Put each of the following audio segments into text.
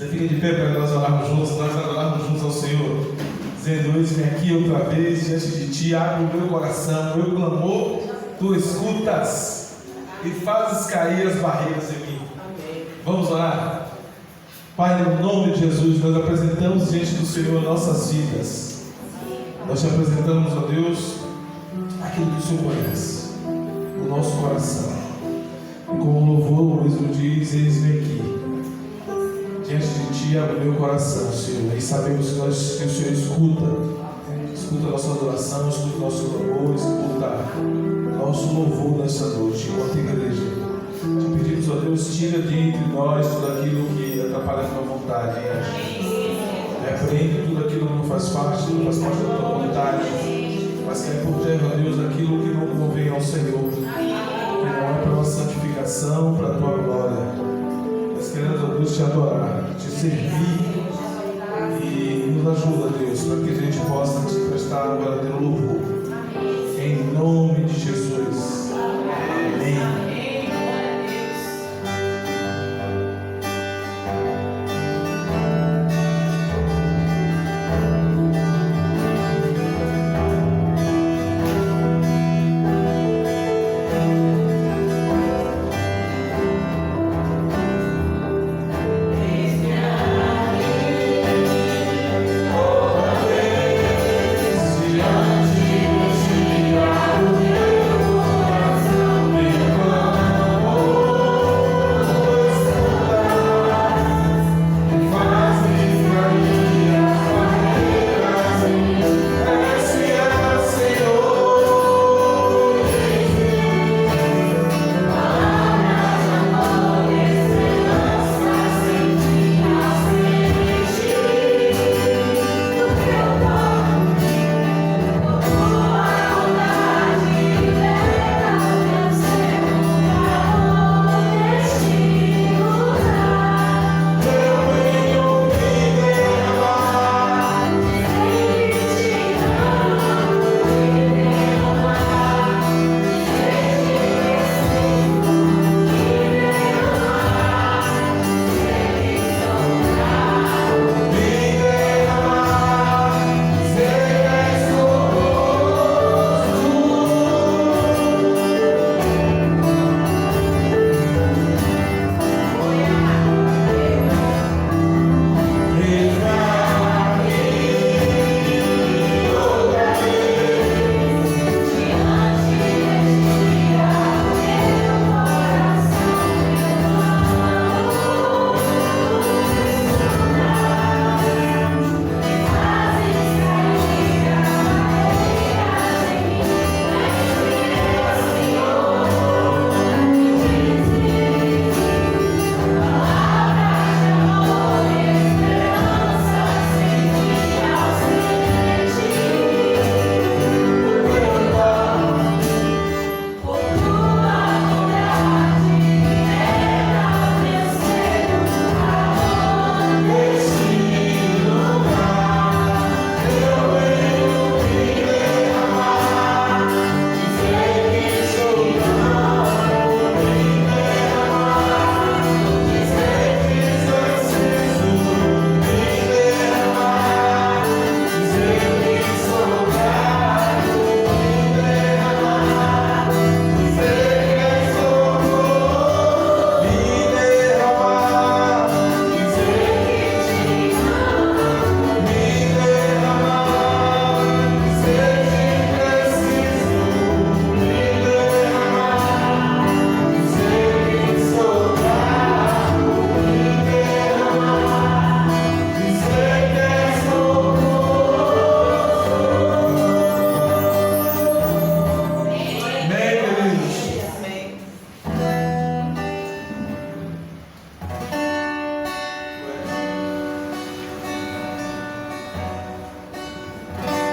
Você fica de pé para nós orarmos juntos, nós adorarmos juntos ao Senhor, dizendo: eis-me aqui outra vez diante de Ti, abre o meu coração, o meu clamor, Tu escutas e fazes cair as barreiras em mim. Vamos orar? Pai, no nome de Jesus, nós apresentamos diante do Senhor nossas vidas. Nós te apresentamos, ó Deus, aquilo que o Senhor conhece, o nosso coração. E como louvor, o mesmo diz: eis-me aqui diante de Ti, abre o meu coração, Senhor. E sabemos que o Senhor escuta a nossa adoração, escuta o nosso clamor, escuta o nosso louvor nessa noite, enquanto igreja. Te pedimos, ó Deus, tira de entre nós tudo aquilo que atrapalha a Tua vontade em agir. Repreende tudo aquilo que não faz parte da Tua vontade, mas que é por terra, ó Deus, aquilo que não convém ao Senhor, que não é pela santificação, para a Tua glória. Nós queremos, ó Deus, Te adorar, Te servir, e nos ajuda, Deus, para que a gente possa Te prestar um verdadeiro louvor. Em nome de Jesus. Amém.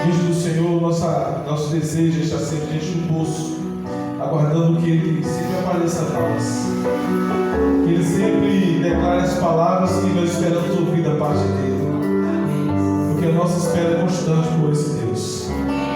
Diante do Senhor, nosso desejo está sempre diante do poço, aguardando que Ele sempre apareça a nós, que Ele sempre declare as palavras que nós esperamos ouvir da parte dEle, porque a nossa espera é constante por esse Deus. Amém.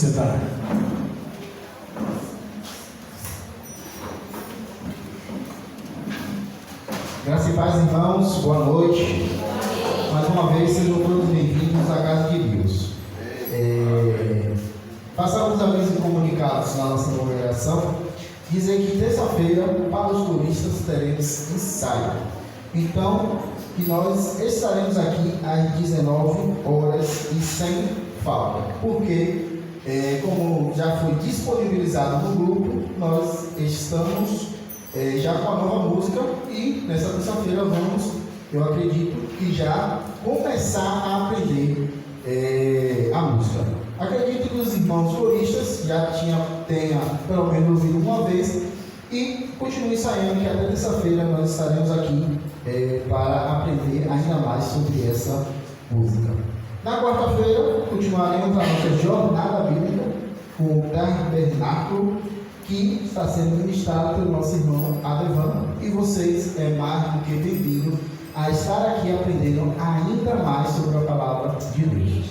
sentar. Graças e paz, irmãos, boa noite. Mais uma vez, sejam todos bem-vindos à casa de Deus. Passar alguns avisos comunicados na nossa congregação. Dizer que terça-feira, para os turistas, teremos ensaio. Então, que nós estaremos aqui às 19 horas e sem falta. Porque, como já foi disponibilizado no grupo, nós estamos já com a nova música e nessa terça-feira vamos, eu acredito, que já começar a aprender a música. Acredito que os irmãos coristas já tenha pelo menos ouvido uma vez e continue ensaiando, que até terça-feira nós estaremos aqui para aprender ainda mais sobre essa música. Na quarta-feira continuaremos a nossa jornada bíblica com o tabernáculo, que está sendo ministrado pelo nosso irmão Adevan, e vocês é mais do que bem-vindo a estar aqui aprendendo ainda mais sobre a palavra de Deus.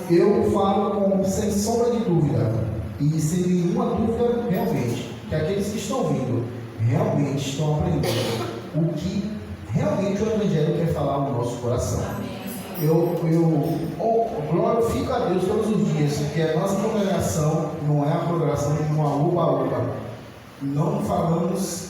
Eu falo sem sombra de dúvida e sem nenhuma dúvida realmente que aqueles que estão vindo realmente estão aprendendo o que realmente o Evangelho quer falar no nosso coração. Eu glorifico a Deus todos os dias, porque a nossa congregação não é a congregação de uma uba-uba. Não falamos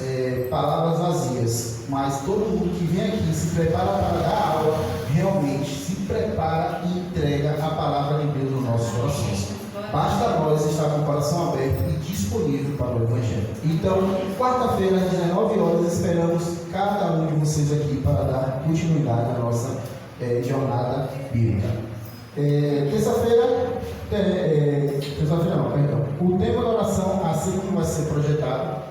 palavras vazias, mas todo mundo que vem aqui se prepara para dar aula, realmente se prepara e entrega a palavra de Deus nos nossos corações. Basta nós estar com o coração aberto e disponível para o Evangelho. Então, quarta-feira, às 19 horas, esperamos cada um de vocês aqui para dar continuidade à nossa jornada bíblica. Terça-feira não, perdão. O tema da oração, assim como vai ser projetado,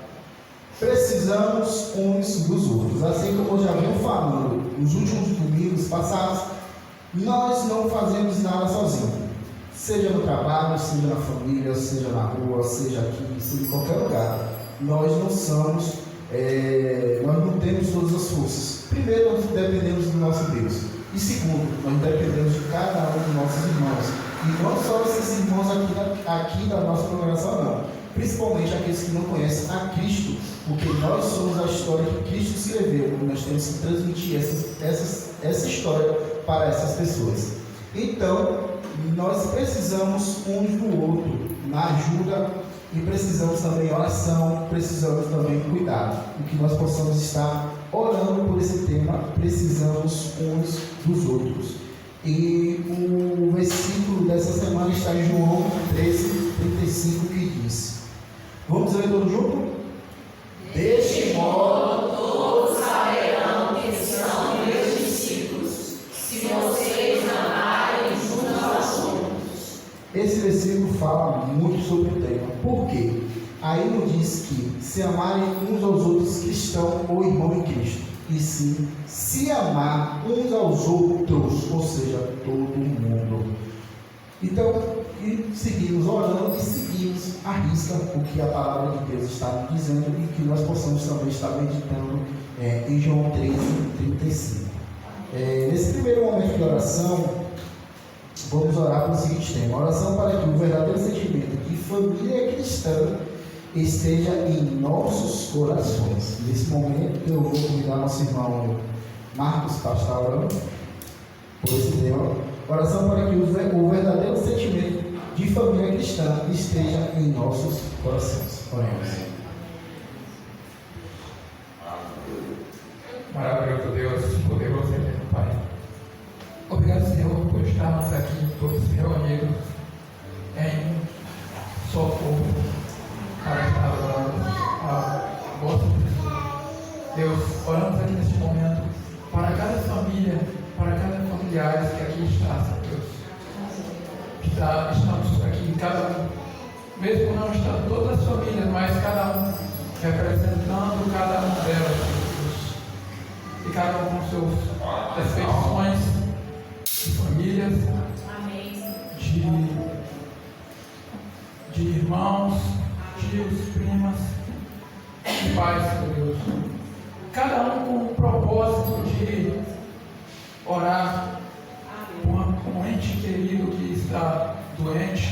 precisamos uns dos outros. Assim como eu já venho falando nos últimos domingos passados, nós não fazemos nada sozinhos. Seja no trabalho, seja na família, seja na rua, seja aqui, seja em qualquer lugar. Nós não somos, nós não temos todas as forças. Primeiro, nós dependemos do nosso Deus. E segundo, nós dependemos de cada um dos nossos irmãos. E não só esses irmãos aqui da nossa congregação, não. Principalmente aqueles que não conhecem a Cristo, porque nós somos a história que Cristo escreveu. E nós temos que transmitir essa história para essas pessoas. Então, nós precisamos uns do outro na ajuda e precisamos também de oração, precisamos também de cuidado. E que nós possamos estar orando por esse tema, precisamos uns dos outros. E o versículo dessa semana está em João 13:35, que diz: vamos ler todos juntos? Deste modo todos saberão que são meus discípulos, se vocês amarem uns aos outros. Esse versículo fala muito sobre o tema. Por quê? Aí não diz que se amarem uns aos outros cristão ou irmão em Cristo, e sim se amar uns aos outros, ou seja, todo mundo. Então, seguimos orando e seguimos à risca o que a palavra de Deus está dizendo e que nós possamos também estar meditando em João 13:35. Nesse primeiro momento de oração, vamos orar pelo seguinte tema: oração para que o verdadeiro sentimento de família cristã esteja em nossos corações. Nesse momento eu vou convidar nosso irmão Marcos para estar orando por esse tema. Oração para que o verdadeiro sentimento de família cristã esteja em nossos corações. Oremos. Maravilhoso Deus, poderoso e eterno Pai. Obrigado, Senhor, por estarmos aqui todos reunidos em só corpo para estar adorando a vossa presença. Deus, oramos aqui neste momento para cada família, para cada familiar que aqui está, Senhor Deus. Estamos aqui, cada um, mesmo não estando todas as famílias, mas cada um representando cada uma delas, Senhor Deus. E cada um com suas perfeições de famílias, de irmãos, tios, primas e pais, Senhor Deus. Cada um com o propósito de orar por um ente querido que está doente,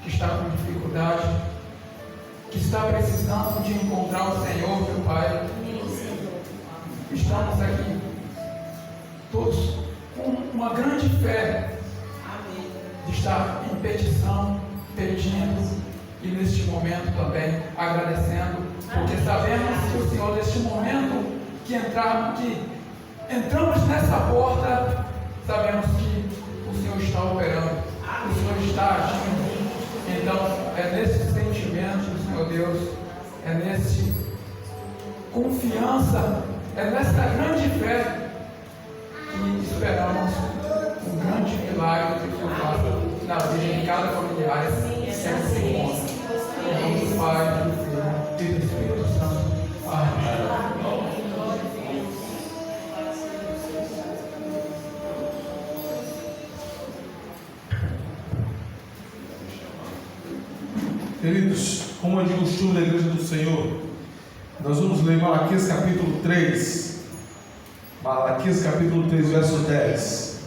que está com dificuldade todos com uma grande fé de estar em petição, pedindo e neste momento também agradecendo, porque sabemos que o Senhor, neste momento que entramos nessa porta, sabemos que o Senhor está operando, o Senhor está agindo. Então, é nesse sentimento, Senhor Deus, é nesse confiança, é nessa grande fé que esperamos um grande milagre que o Senhor faça na vida de cada familiar que sempre se encontra. Em nome do Pai, do Filho e do Espírito Santo. Amém. Queridos, como é de costume da Igreja do Senhor, nós vamos ler Malaquias capítulo 3. Malaquias capítulo 3, verso 10.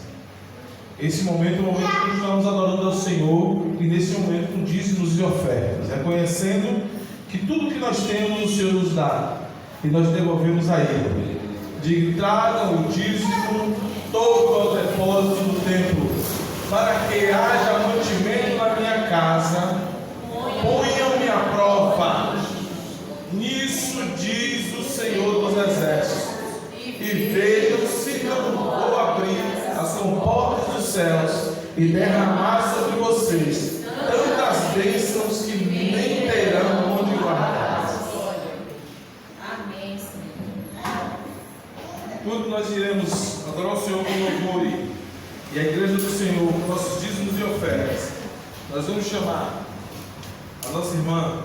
Esse momento é o momento que continuamos adorando ao Senhor, e nesse momento com dízimos e ofertas, reconhecendo que tudo que nós temos o Senhor nos dá, e nós devolvemos a Ele. Diga: tragam o dízimo todo ao depósito do templo, para que haja mantimento na minha casa. Ponham-me à prova, nisso diz o Senhor dos Exércitos, e vejam se não vou abrir as comportas dos céus e derramar sobre vocês tantas bênçãos que nem terão onde guardar. Amém, Senhor. Quando nós iremos adorar o Senhor com louvor e a Igreja do Senhor com nossos dízimos e ofertas, nós vamos chamar a nossa irmã,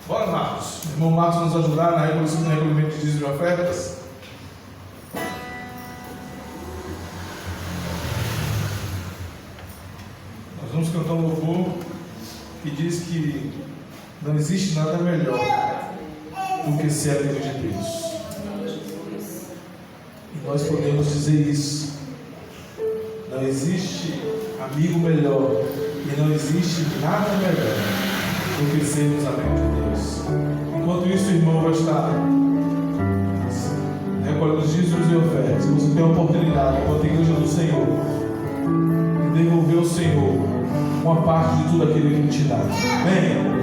bora Marcos, o irmão Marcos nos ajudar na recolhimento de dízimos e ofertas. Nós vamos cantar um louvor que diz que não existe nada melhor do que ser amigo de Deus. E nós podemos dizer isso. Não existe amigo melhor e não existe nada melhor do que sermos amigos de Deus. Enquanto isso, o irmão vai estar recolhendo os dízimos e ofertas. Você tem a oportunidade, enquanto Igreja do Senhor, de devolver ao Senhor uma parte de tudo aquilo que Ele te dá. Venha.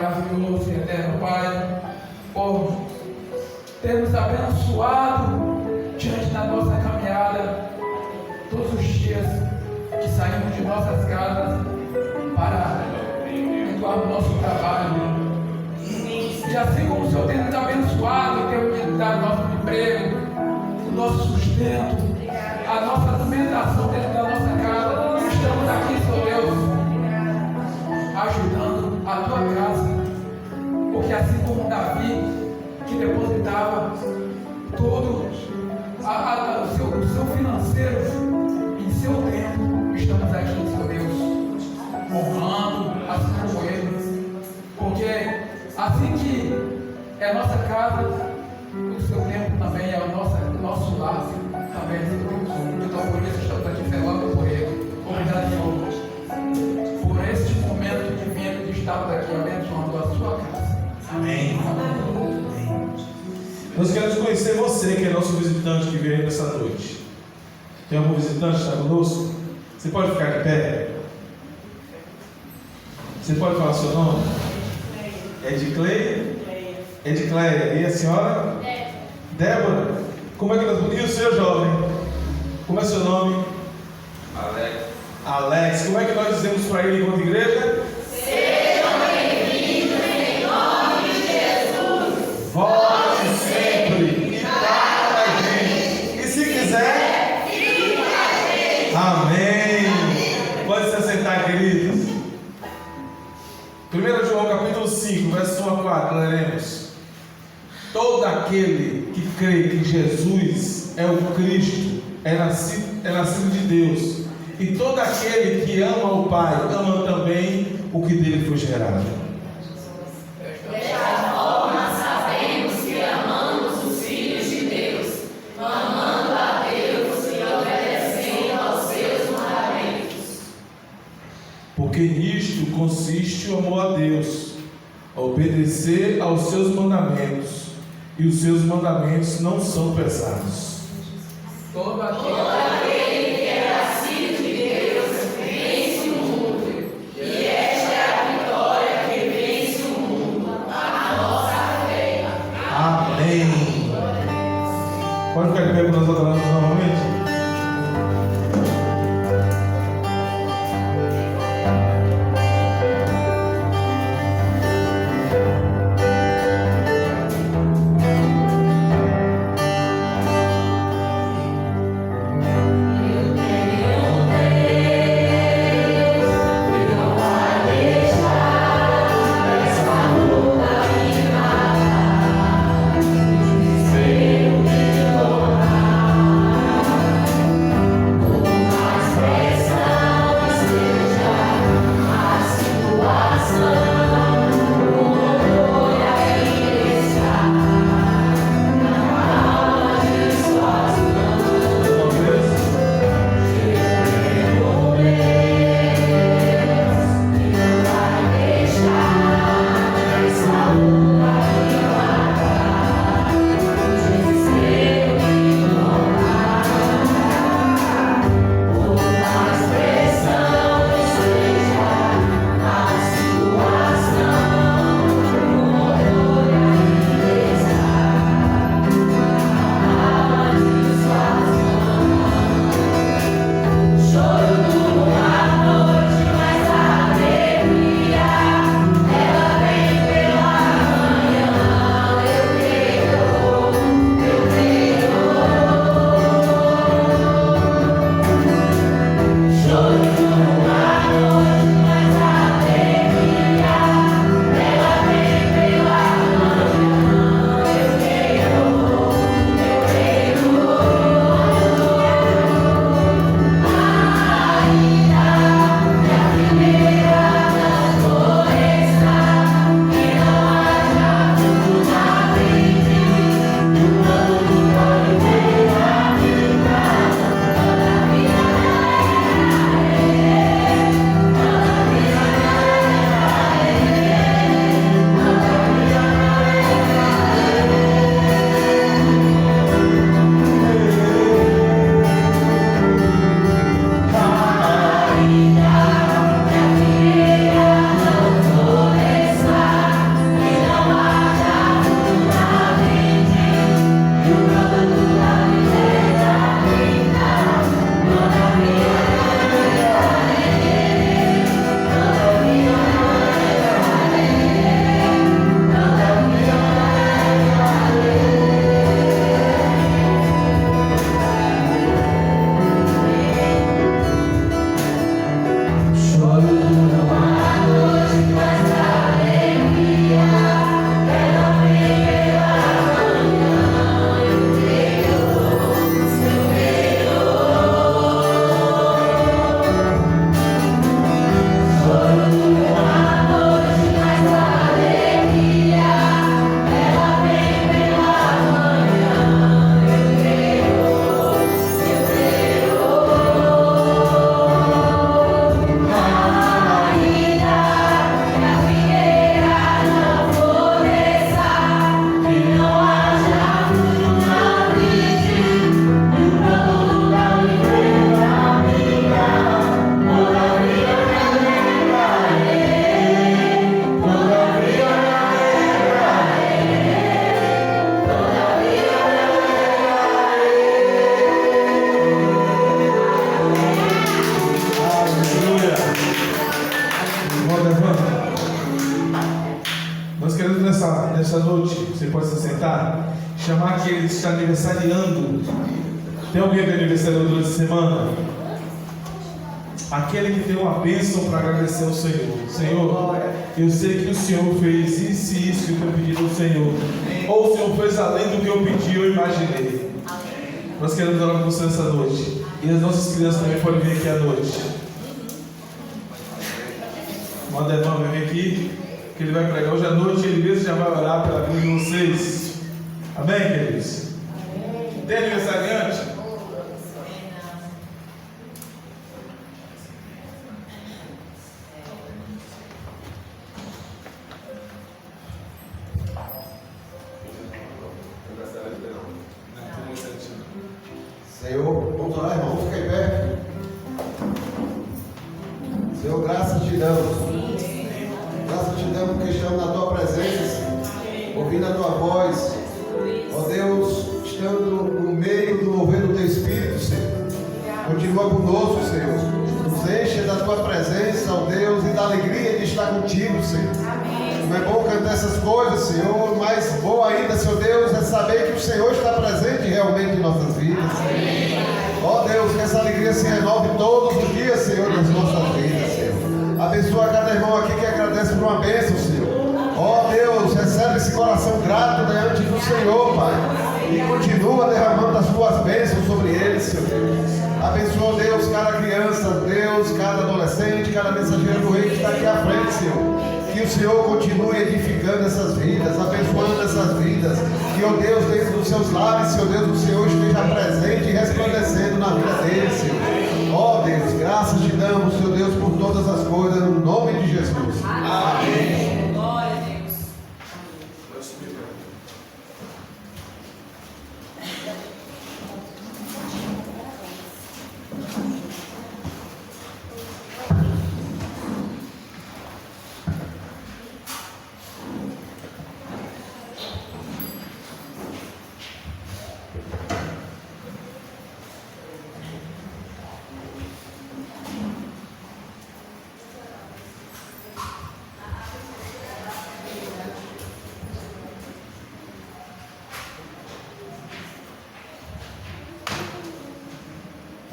maravilhoso e eterno Pai, por ter nos abençoado diante da nossa caminhada, todos os dias que saímos de nossas casas para atuar no nosso trabalho. E assim como o Senhor tem nos abençoado, tem nos dado nosso emprego, o nosso sustento, a nossa alimentação dentro da nossa casa, estamos aqui, Senhor Deus, ajudando a tua casa, porque assim como Davi, que depositava todo o seu financeiro em seu tempo, estamos aqui, Senhor Deus, honrando assim como ele, porque assim que é a nossa casa, o seu tempo também é o nosso lar também, Senhor Deus. Então por isso estamos aqui zelando por ele. Obrigado, Senhor, por este momento divino de estarmos aqui abençoando a sua casa. Amém. Nós queremos conhecer você, que é nosso visitante que veio nessa noite. Tem algum visitante que está conosco? Você pode ficar de pé? Você pode falar seu nome? Edcleia? Edcleia. E a senhora? Débora. Como é que nós... E o seu jovem? Como é seu nome? Alex. Como é que nós dizemos para ele enquanto igreja? Sejam bem-vindos em nome de Jesus. Volte sempre e traga a gente. E se quiser, fique com a gente. amém. Pode se assentar, queridos. 1 João capítulo 5, verso 1 a 4, leremos. Todo aquele que crê que Jesus é o Cristo é nascido de Deus. E todo aquele que ama o Pai ama também o que dele foi gerado. Desta forma sabemos que amamos os filhos de Deus, amando a Deus e obedecendo aos seus mandamentos. Porque nisto consiste o amor a Deus, a obedecer aos seus mandamentos. E os seus mandamentos não são pesados. Todo Aquele que é nascido de Deus vence o mundo, e esta é a vitória que vence o mundo, a nossa fé. Amém. Pode ficar de pé para nós adorarmos novamente? que está aniversariando. Tem alguém que aniversariou durante a semana? Aquele que tem uma bênção para agradecer ao Senhor. Senhor, eu sei que o Senhor fez isso e isso que eu pedi ao Senhor. Ou o Senhor fez além do que eu pedi ou imaginei. Nós queremos orar com você essa noite. E as nossas crianças também podem vir aqui à noite. Manda a irmã vir aqui, que ele vai pregar hoje à noite. Ele mesmo já vai orar pela vida de vocês. Amém, queridos? Tem aniversariante? Senhor, vamos orar, irmão, fica em pé. Senhor, graças te damos. Graças te damos porque estamos na tua presença, ouvindo a tua voz. Ó Deus, estando no meio do mover do teu Espírito, Senhor. Continua conosco, Senhor. Nos enche da tua presença, ó Deus, e da alegria de estar contigo, Senhor. Não é bom cantar essas coisas, Senhor, mas bom ainda, Senhor Deus, é saber que o Senhor está presente realmente em nossas vidas. Ó Deus, que essa alegria se renove todos os dias, Senhor, nas nossas vidas, Senhor. Abençoa cada irmão aqui que agradece por uma bênção, Senhor. Ó Deus, recebe esse coração grato diante do Senhor, Pai. E continua derramando as tuas bênçãos sobre eles, Senhor Deus. Abençoa, Deus, cada criança, Deus, cada adolescente, cada mensageiro do Rei que está aqui à frente, Senhor. Que o Senhor continue edificando essas vidas, abençoando essas vidas. Que, ó Deus, dentro dos seus lares, Senhor Deus, o Senhor esteja presente e resplandecendo na vida deles, Senhor. Ó Deus, graças te damos, Senhor Deus, por todas as coisas, no nome de Jesus. Amém. Glória a Deus.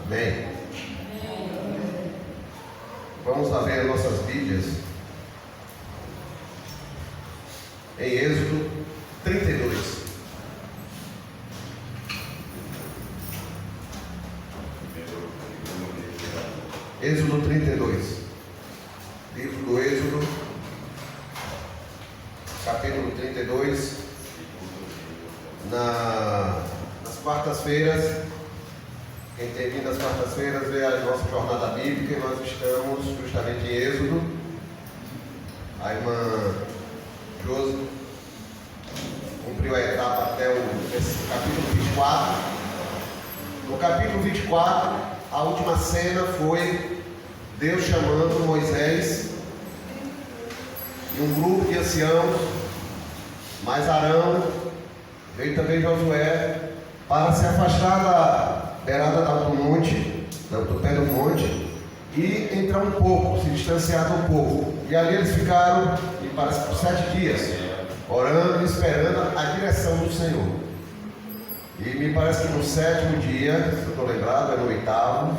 Amém. Vamos abrir as nossas Bíblias em Êxodo 32. Êxodo 32. Livro do Êxodo, capítulo 32. Nas quartas-feiras, quem tem vindo às quartas-feiras vê a nossa jornada bíblica e nós estamos justamente em Êxodo. A irmã Josi cumpriu a etapa até o capítulo 24. No capítulo 24, a última cena foi Deus chamando Moisés e um grupo de anciãos, mais Arão, veio também Josué, para se afastar da beirada do monte, do pé do monte, e entrar um pouco, se distanciar um pouco. E ali eles ficaram, me parece, por 7 dias, orando e esperando a direção do Senhor. E me parece que no 7º dia, se eu estou lembrado, é no 8º,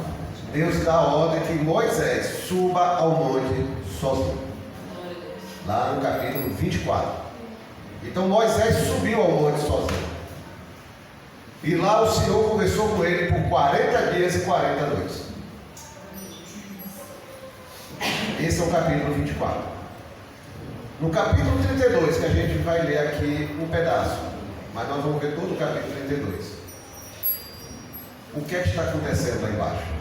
Deus dá a ordem que Moisés suba ao monte sozinho. Lá no capítulo 24. Então Moisés subiu ao monte sozinho. E lá o Senhor conversou com ele por 40 dias e 40 noites. Esse é o capítulo 24. No capítulo 32, que a gente vai ler aqui um pedaço, mas nós vamos ver todo o capítulo 32. O que é que está acontecendo lá embaixo?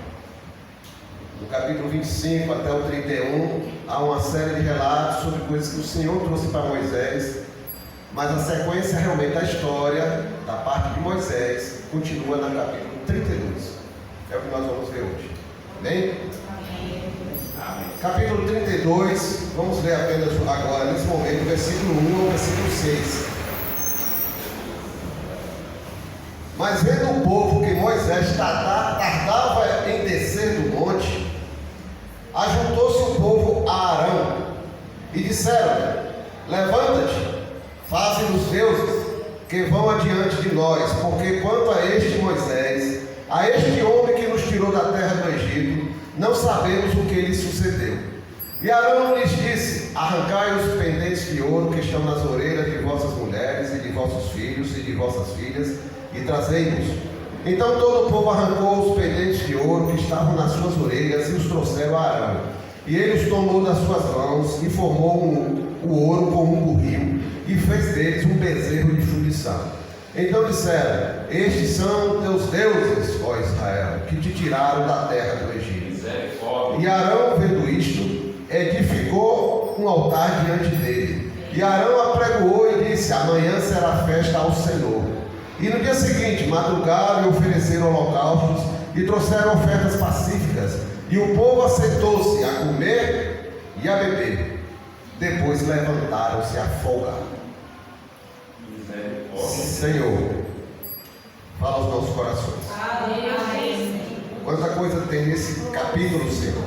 No capítulo 25 até o 31, há uma série de relatos sobre coisas que o Senhor trouxe para Moisés. Mas a sequência realmente da história, da parte de Moisés, continua no capítulo 32. É o que nós vamos ver hoje. Amém? Amém. Capítulo 32, vamos ler apenas agora, nesse momento, versículo 1 ao versículo 6. Mas vendo o povo que Moisés tardava em descer do monte, ajuntou-se o povo a Arão e disseram: levanta-te, faze-nos deuses, que vão adiante de nós, porque quanto a este Moisés, a este homem que nos tirou da terra do Egito, não sabemos o que lhe sucedeu. E Arão lhes disse: arrancai os pendentes de ouro que estão nas orelhas de vossas mulheres e de vossos filhos e de vossas filhas, e trazei-nos. Então todo o povo arrancou os pendentes de ouro que estavam nas suas orelhas e os trouxeram a Arão. E ele os tomou das suas mãos e formou o ouro com um burril e fez deles um bezerro de fundição. Então disseram: estes são teus deuses, ó Israel, que te tiraram da terra do Egito. E Arão, vendo isto, edificou um altar diante dele. E Arão apregoou e disse: amanhã será festa ao Senhor. E no dia seguinte madrugaram e ofereceram holocaustos e trouxeram ofertas pacíficas. E o povo aceitou-se a comer e a beber. Depois levantaram-se a folgar. Senhor, fala aos nossos corações. Quanta coisa tem nesse capítulo, Senhor.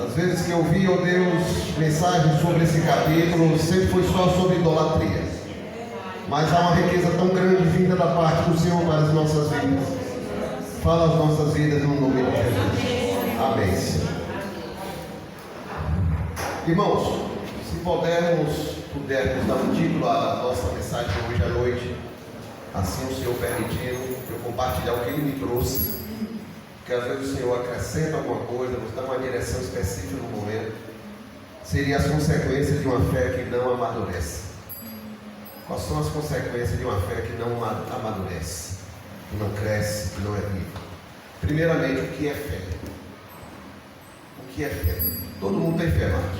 Às vezes que eu vi, ó Deus, mensagens sobre esse capítulo, sempre foi só sobre idolatria. Mas há uma riqueza tão grande vinda da parte do Senhor para as nossas vidas. Fala as nossas vidas no nome de Jesus. Amém, Senhor. Irmãos, se pudermos dar um título à nossa mensagem hoje à noite, assim o Senhor permitindo, eu compartilhar o que Ele me trouxe, porque às vezes o Senhor acrescenta alguma coisa, nos dá uma direção específica no momento, seria as consequências de uma fé que não amadurece. Quais são as consequências de uma fé que não amadurece, que não cresce, que não é viva? Primeiramente, o que é fé? O que é fé? Todo mundo tem fé, Marcos.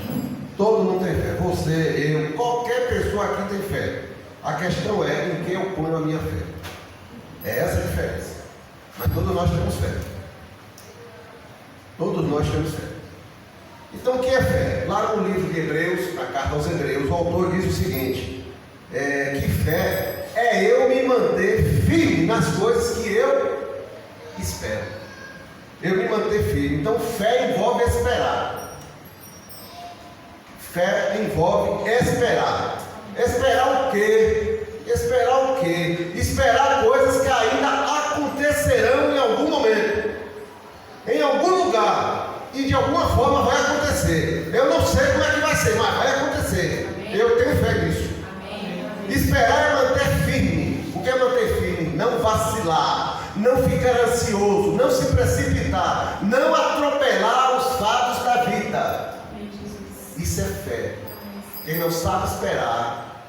Todo mundo tem fé. Você, eu, qualquer pessoa aqui tem fé. A questão é em quem eu ponho a minha fé. É essa a diferença. Mas todos nós temos fé. Todos nós temos fé. Então, o que é fé? Lá no livro de Hebreus, na carta aos Hebreus, o autor diz o seguinte: que fé é eu me manter firme nas coisas que eu espero. Eu me manter firme. Então, fé envolve esperar. Fé envolve esperar. Esperar o quê? Esperar o quê? Esperar coisas que ainda acontecerão em algum momento, em algum lugar, e de alguma forma vai acontecer. Eu não sei como é que vai ser, mas vai acontecer. Amém. Eu tenho fé nisso. Amém. Esperar é manter firme. O que é manter firme? Não vacilar, não ficar ansioso, não se precipitar, não atropelar os fatos da vida. Isso é fé. Quem não sabe esperar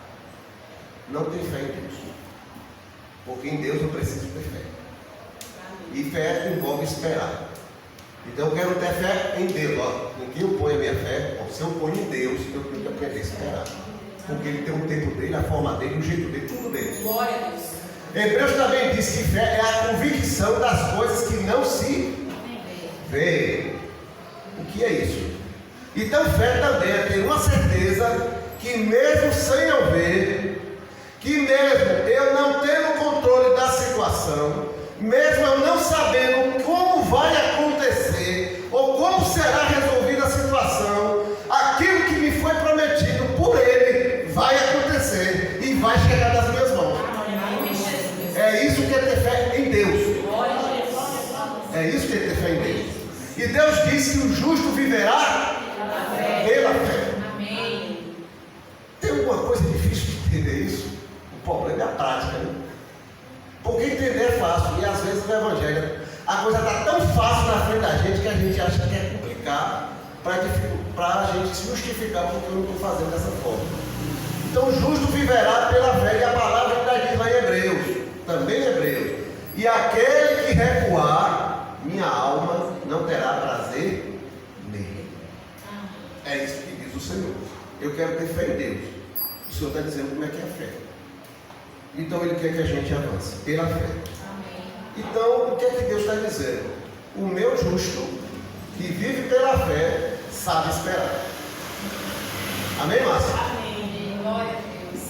não tem fé em Deus. Porque em Deus eu preciso ter fé. E fé envolve esperar. Então eu quero ter fé em Deus. Em quem eu ponho a minha fé? Se eu ponho em Deus, eu tenho que aprender a esperar. Porque Ele tem o tempo dele, a forma dele, o jeito dele, tudo dele. Glória a Deus. Hebreus também diz que fé é a convicção das coisas que não se vê. O que é isso? Então fé também é ter uma certeza que mesmo sem eu ver, que mesmo eu não tendo controle da situação, mesmo eu não sabendo como vai acontecer ou como será resolvida a situação, aquilo que me foi prometido por Ele vai acontecer e vai chegar nas minhas mãos. É isso que é ter fé em Deus. É isso que é ter fé em Deus. E Deus diz que o justo viverá pela fé. Amém. Tem alguma coisa difícil de entender isso? O problema é a prática, né? Porque entender é fácil. E às vezes no Evangelho a coisa está tão fácil na frente da gente que a gente acha que é complicado para a gente se justificar porque eu não estou fazendo dessa forma. Então o justo viverá pela fé. E a palavra ainda diz lá em Hebreus, também em Hebreus: e aquele que recuar, minha alma não terá prazer nele. É isso que diz o Senhor. Eu quero ter fé em Deus. O Senhor está dizendo como é que é a fé. Então Ele quer que a gente avance pela fé. Amém. Então, o que é que Deus está dizendo? O meu justo, que vive pela fé, sabe esperar. Amém, Márcia? Amém. Glória a Deus.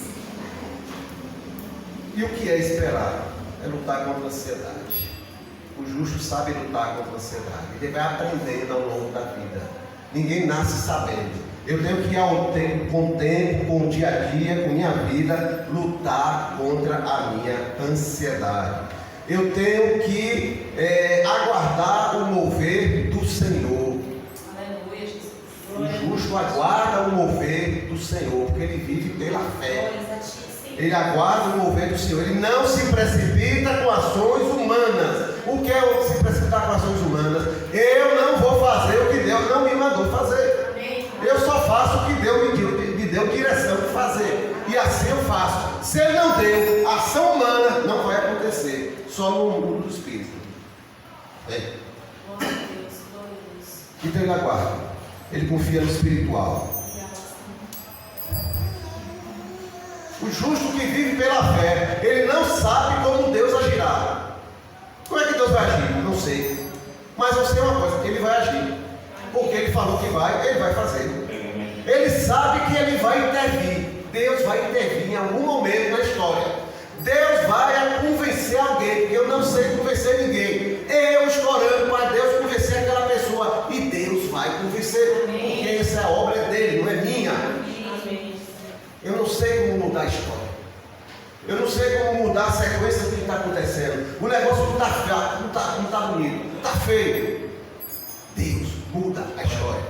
E o que é esperar? É lutar contra a ansiedade. O justo sabe lutar contra a ansiedade. Ele vai aprendendo ao longo da vida. Ninguém nasce sabendo. Eu tenho que, com o tempo, com o dia a dia, com minha vida, lutar contra a minha ansiedade. Eu tenho que aguardar o mover do Senhor. Aleluia, Jesus. O justo aguarda o mover do Senhor, porque ele vive pela fé. Ele aguarda o mover do Senhor. Ele não se precipita com ações humanas. O que é se precipitar com ações humanas? Eu não vou fazer o que Deus não me mandou fazer. Eu só faço o que Deus me deu direção de fazer. E assim eu faço. Se Ele não deu, ação humana não vai acontecer. Só no mundo do Espírito. Então ele aguarda. Ele confia no espiritual. O justo que vive pela fé, ele não sabe como Deus agirá. Como é que Deus vai agir? Não sei. Mas eu sei uma coisa, ele vai agir. Porque ele falou que vai, ele vai fazer. Ele sabe que ele vai intervir. Deus vai intervir em algum momento na história. Deus vai convencer alguém, porque eu não sei convencer ninguém. Eu estou orando para Deus convencer aquela pessoa. E Deus vai convencer. Porque essa obra é dele, não é minha. Eu não sei como mudar a história. Eu não sei como mudar a sequência do que está acontecendo. O negócio não está fraco, não está bonito, não está feio. Deus muda a história.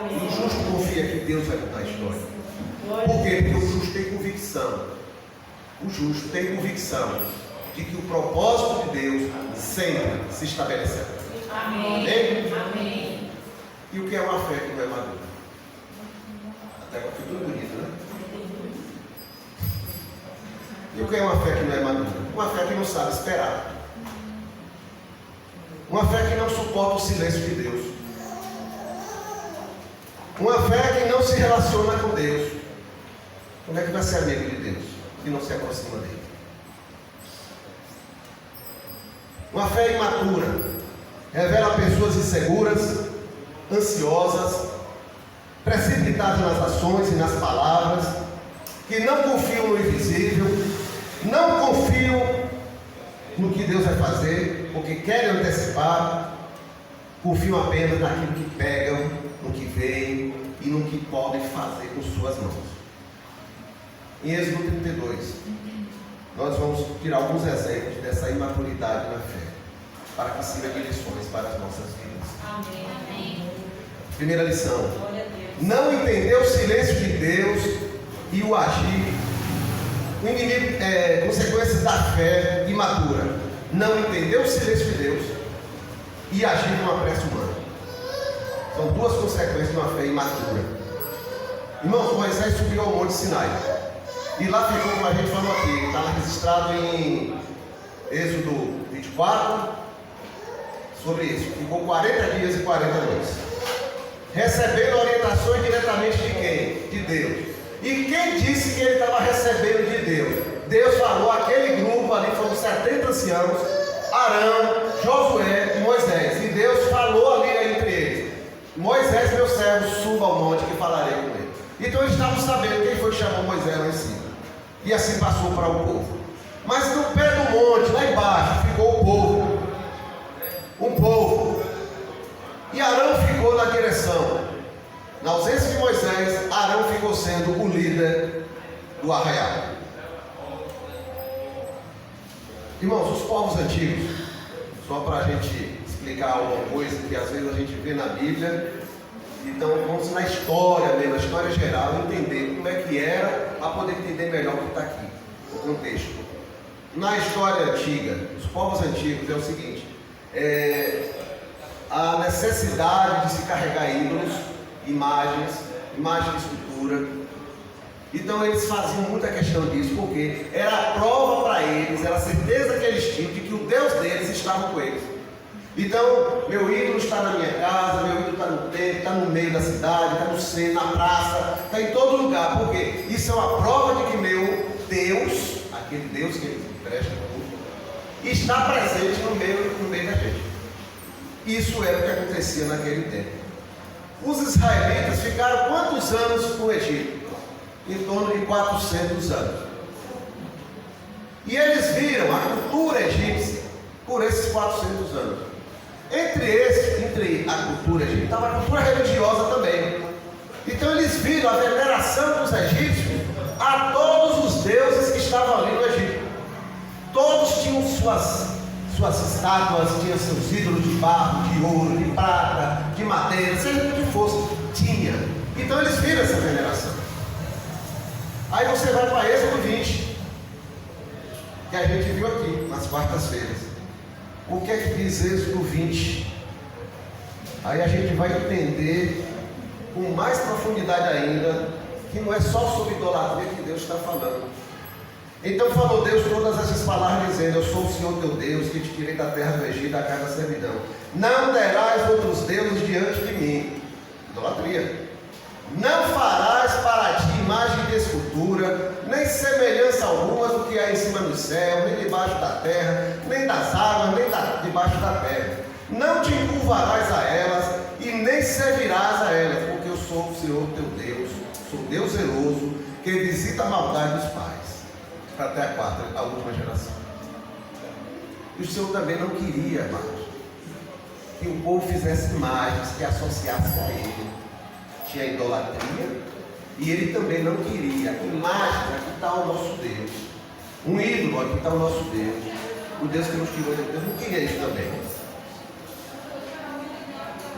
E o justo confia que Deus vai mudar a história. Por quê? Porque o justo tem convicção. O justo tem convicção de que o propósito de Deus sempre se estabeleceu. Amém. Amém? E o que é uma fé que não é madura? Até agora foi tudo bonito, né? E o que é uma fé que não é madura? Uma fé que não sabe esperar. Uma fé que não suporta o silêncio de Deus. Uma fé que não se relaciona com Deus. Como é que vai ser amigo de Deus se não se aproxima dele? Uma fé imatura revela pessoas inseguras, ansiosas, precipitadas nas ações e nas palavras, que não confiam no invisível, não confiam no que Deus vai fazer, porque querem antecipar, confiam apenas naquilo que pegam, no que veem e no que podem fazer com suas mãos. Em Êxodo 32, nós vamos tirar alguns exemplos dessa imaturidade na fé, para que sirva de lições para as nossas vidas. Amém. Primeira lição: não entender o silêncio de Deus e o agir, o inimigo, consequências da fé imatura. Não entender o silêncio de Deus e agir numa pressa humana. São duas consequências de uma fé imatura. Irmãos, Moisés subiu ao Monte Sinai. E lá ficou, como a gente falou aqui, está registrado em Êxodo 24, sobre isso. Ficou 40 dias e 40 noites. Recebendo orientações diretamente de quem? De Deus. E quem disse que ele estava recebendo de Deus? Deus falou, aquele grupo ali, foram 70 anciãos, Arão, Josué e Moisés. E Deus falou ali entre eles: Moisés, meu servo, suba ao monte que falarei com ele. Então eles estavam sabendo quem foi que chamou Moisés lá em cima. E assim passou para o povo. Mas no pé do monte, lá embaixo, ficou o povo. Um povo. E Arão ficou na direção. Na ausência de Moisés, Arão ficou sendo o líder do arraial. Irmãos, os povos antigos, só para a gente explicar alguma coisa que às vezes a gente vê na Bíblia. Então vamos na história mesmo, na história geral, entender como é que era, para poder entender melhor o que está aqui, o contexto. Na história antiga, os povos antigos é o seguinte: a necessidade de se carregar ídolos, imagens de escultura. Então eles faziam muita questão disso, porque era a prova para eles, era a certeza que eles tinham de que o Deus deles estava com eles. Então, meu ídolo está na minha casa, meu ídolo está no templo, está no meio da cidade, está no centro, na praça, está em todo lugar. Por quê? Isso é uma prova de que meu Deus, aquele Deus que eles prestam culto, está presente no meio da gente. Isso era o que acontecia naquele tempo. Os israelitas ficaram quantos anos no Egito? Em torno de 400 anos. E eles viram a cultura egípcia por esses 400 anos. Entre a cultura egípcia, estava a cultura religiosa também. Então eles viram a veneração dos egípcios a todos os deuses que estavam ali no Egito. Todos tinham suas estátuas, tinham seus ídolos de barro, de ouro, de prata, de madeira, seja o que fosse, tinha. Então eles viram essa veneração. Aí você vai para Êxodo 20, que a gente viu aqui, nas quartas-feiras. O que é que diz Êxodo 20? Aí a gente vai entender com mais profundidade ainda, que não é só sobre idolatria que Deus está falando. Então falou Deus todas essas palavras, dizendo: eu sou o Senhor teu Deus, que te tirei da terra do Egito, da casa da servidão. Não terás outros deuses diante de mim. Idolatria. Não farás para ti imagem de escultura, nem semelhança alguma do que há em cima do céu, nem debaixo da terra, nem das águas, nem debaixo da terra. Não te encurvarás a elas, e nem servirás a elas, porque eu sou o Senhor teu Deus, sou Deus zeloso, que visita a maldade dos pais, até a última geração. E o Senhor também não queria, amados, que o povo fizesse imagens que associasse a Ele. Tinha idolatria, e Ele também não queria imagens. Aqui está o nosso Deus, um ídolo, aqui está o nosso Deus, o Deus que nos tirou de Deus. Não queria isso também.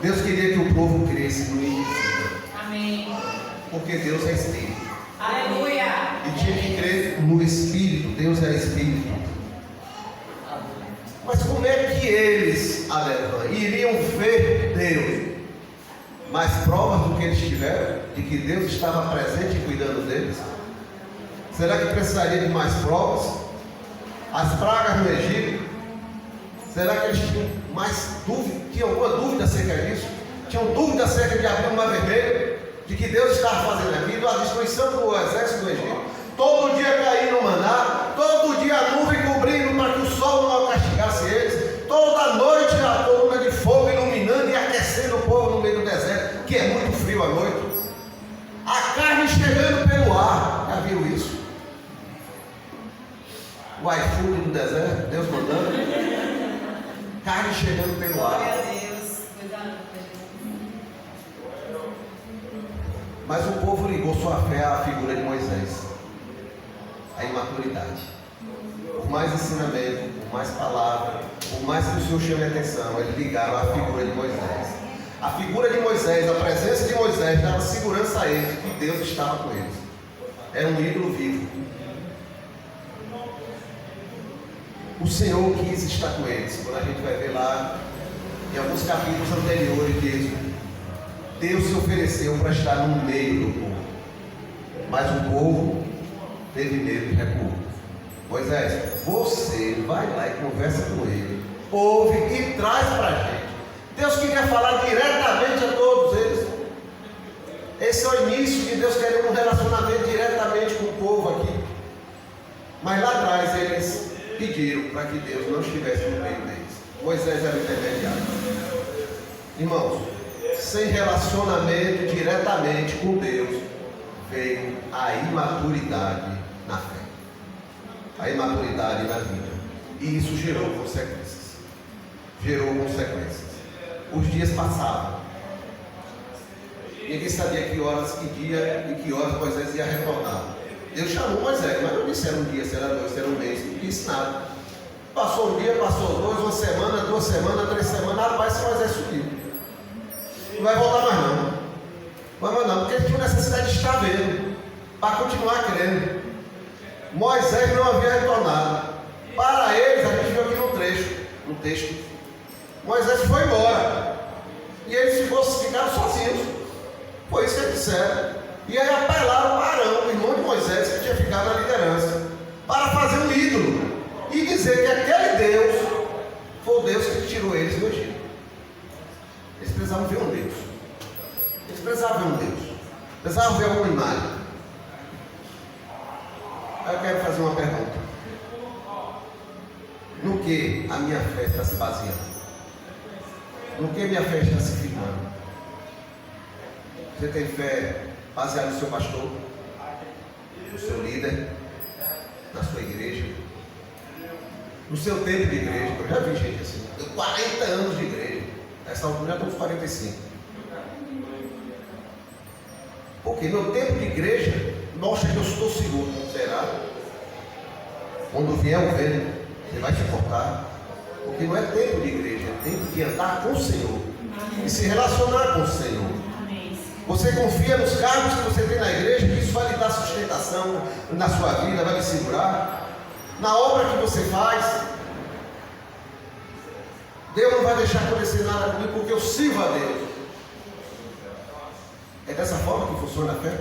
Deus queria que o povo cresce no invisível. Amém. Porque Deus é Espírito. Aleluia. E tinha que crer no Espírito. Deus é Espírito. Mas como é que eles, aleluia, iriam ver Deus? Mais provas do que eles tiveram de que Deus estava presente e cuidando deles? Será que precisaria de mais provas? As pragas no Egito? Será que eles tinham mais dúvida? Tinham alguma dúvida acerca disso? Tinham dúvida acerca de abrir o mar vermelho? De que Deus estava fazendo aquilo? A destruição do exército do Egito? Todo dia caindo maná, todo dia a nuvem cobrindo para que o sol não castigasse eles, toda noite a coluna de fogo iluminando e aquecendo o povo no meio do deserto, que é muito frio à noite. A carne chegando pelo ar. Já viu isso? O iFood no deserto, Deus mandando. Carne chegando pelo ar. Mas o povo ligou sua fé à figura de Moisés, a imaturidade. Por mais ensinamento, por mais palavra, por mais que o Senhor chame a atenção, eles ligaram à figura de Moisés. A figura de Moisés, a presença de Moisés dava segurança a eles que Deus estava com eles. Era um ídolo vivo. O Senhor quis estar com eles. Quando a gente vai ver lá em alguns capítulos anteriores de Êxodo, Deus se ofereceu para estar no meio do povo, mas o povo teve medo e recuou. Moisés, você vai lá e conversa com ele, ouve e traz para a gente. Deus queria falar diretamente a todos eles. Esse é o início de Deus querer um relacionamento diretamente com o povo aqui. Mas lá atrás eles pediram para que Deus não estivesse no meio deles. Moisés era o intermediário. Irmãos, sem relacionamento diretamente com Deus, veio a imaturidade na fé, a imaturidade na vida, e isso gerou consequências. Os dias passavam, ninguém sabia que horas, que dia e que horas Moisés ia retornar. Deus chamou Moisés, mas não disse se era um dia, se era dois, se era um mês, não disse nada. Passou um dia, passou dois, uma semana, 2 semanas, 3 semanas, rapaz, esse Moisés subiu. Não vai voltar mais não. Mas não, porque ele tinha necessidade de estar vendo, para continuar crendo. Moisés não havia retornado. Para eles, a gente viu aqui no texto, Moisés foi embora. E eles ficaram sozinhos. Foi isso que eles disseram. E aí apelaram para Arão, o irmão de Moisés, que tinha ficado na liderança, para fazer um ídolo e dizer que aquele Deus foi o Deus que tirou eles do Egito. Eles precisavam ver um Deus. Precisavam ver alguma imagem. Aí eu quero fazer uma pergunta. No que a minha fé está se baseando? No que a minha fé está se firmando? Você tem fé baseada no seu pastor, no seu líder, na sua igreja, no seu tempo de igreja? Eu já vi gente assim, deu 40 anos de igreja, nessa altura já estou com 45. Porque meu tempo de igreja mostra que eu estou seguro. Será? Quando vier o vento, você vai se cortar. Porque não é tempo de igreja, é tempo de andar com o Senhor. E se relacionar com o Senhor. Você confia nos cargos que você tem na igreja, que isso vai lhe dar sustentação na sua vida, vai lhe segurar. Na obra que você faz, Deus não vai deixar acontecer nada comigo, porque eu sirvo a Deus. É dessa forma que funciona a fé?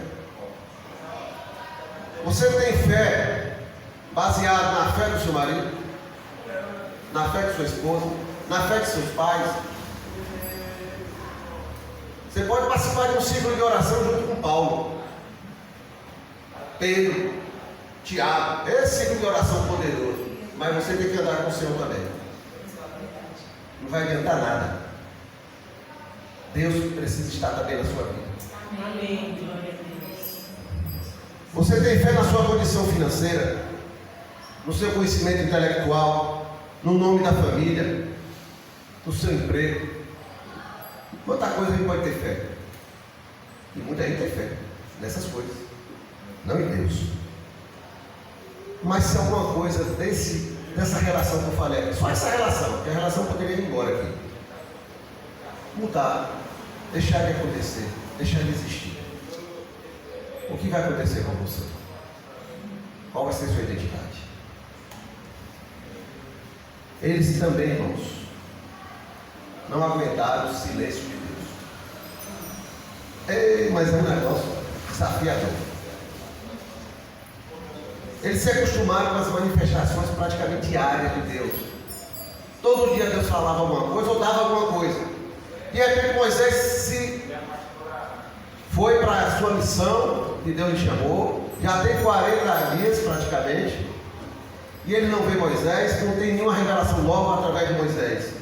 Você tem fé baseada na fé do seu marido, na fé de sua esposa, na fé de seus pais? Você pode participar de um ciclo de oração junto com Paulo, Pedro, Tiago. Esse ciclo de oração poderoso. Mas você tem que andar com o Senhor também. Não vai adiantar nada. Deus precisa estar também na sua vida. Amém. Glória a Deus. Você tem fé na sua condição financeira, no seu conhecimento intelectual, no nome da família, no seu emprego. Quanta coisa a gente pode ter fé. E muita gente tem fé nessas coisas, não em Deus. Mas se alguma coisa dessa relação que eu falei aqui, só essa relação, porque a relação poderia ir embora aqui, mudar, deixar de acontecer, deixar de existir, o que vai acontecer com você? Qual vai ser a sua identidade? Eles também, irmãos, não aguentaram o silêncio de Deus. Mas é um negócio desafiador. Eles se acostumaram com as manifestações praticamente diárias de Deus. Todo dia Deus falava alguma coisa ou dava alguma coisa. De repente Moisés foi para a sua missão que Deus lhe chamou. Já tem 40 dias praticamente. E ele não vê Moisés, não tem nenhuma revelação nova através de Moisés.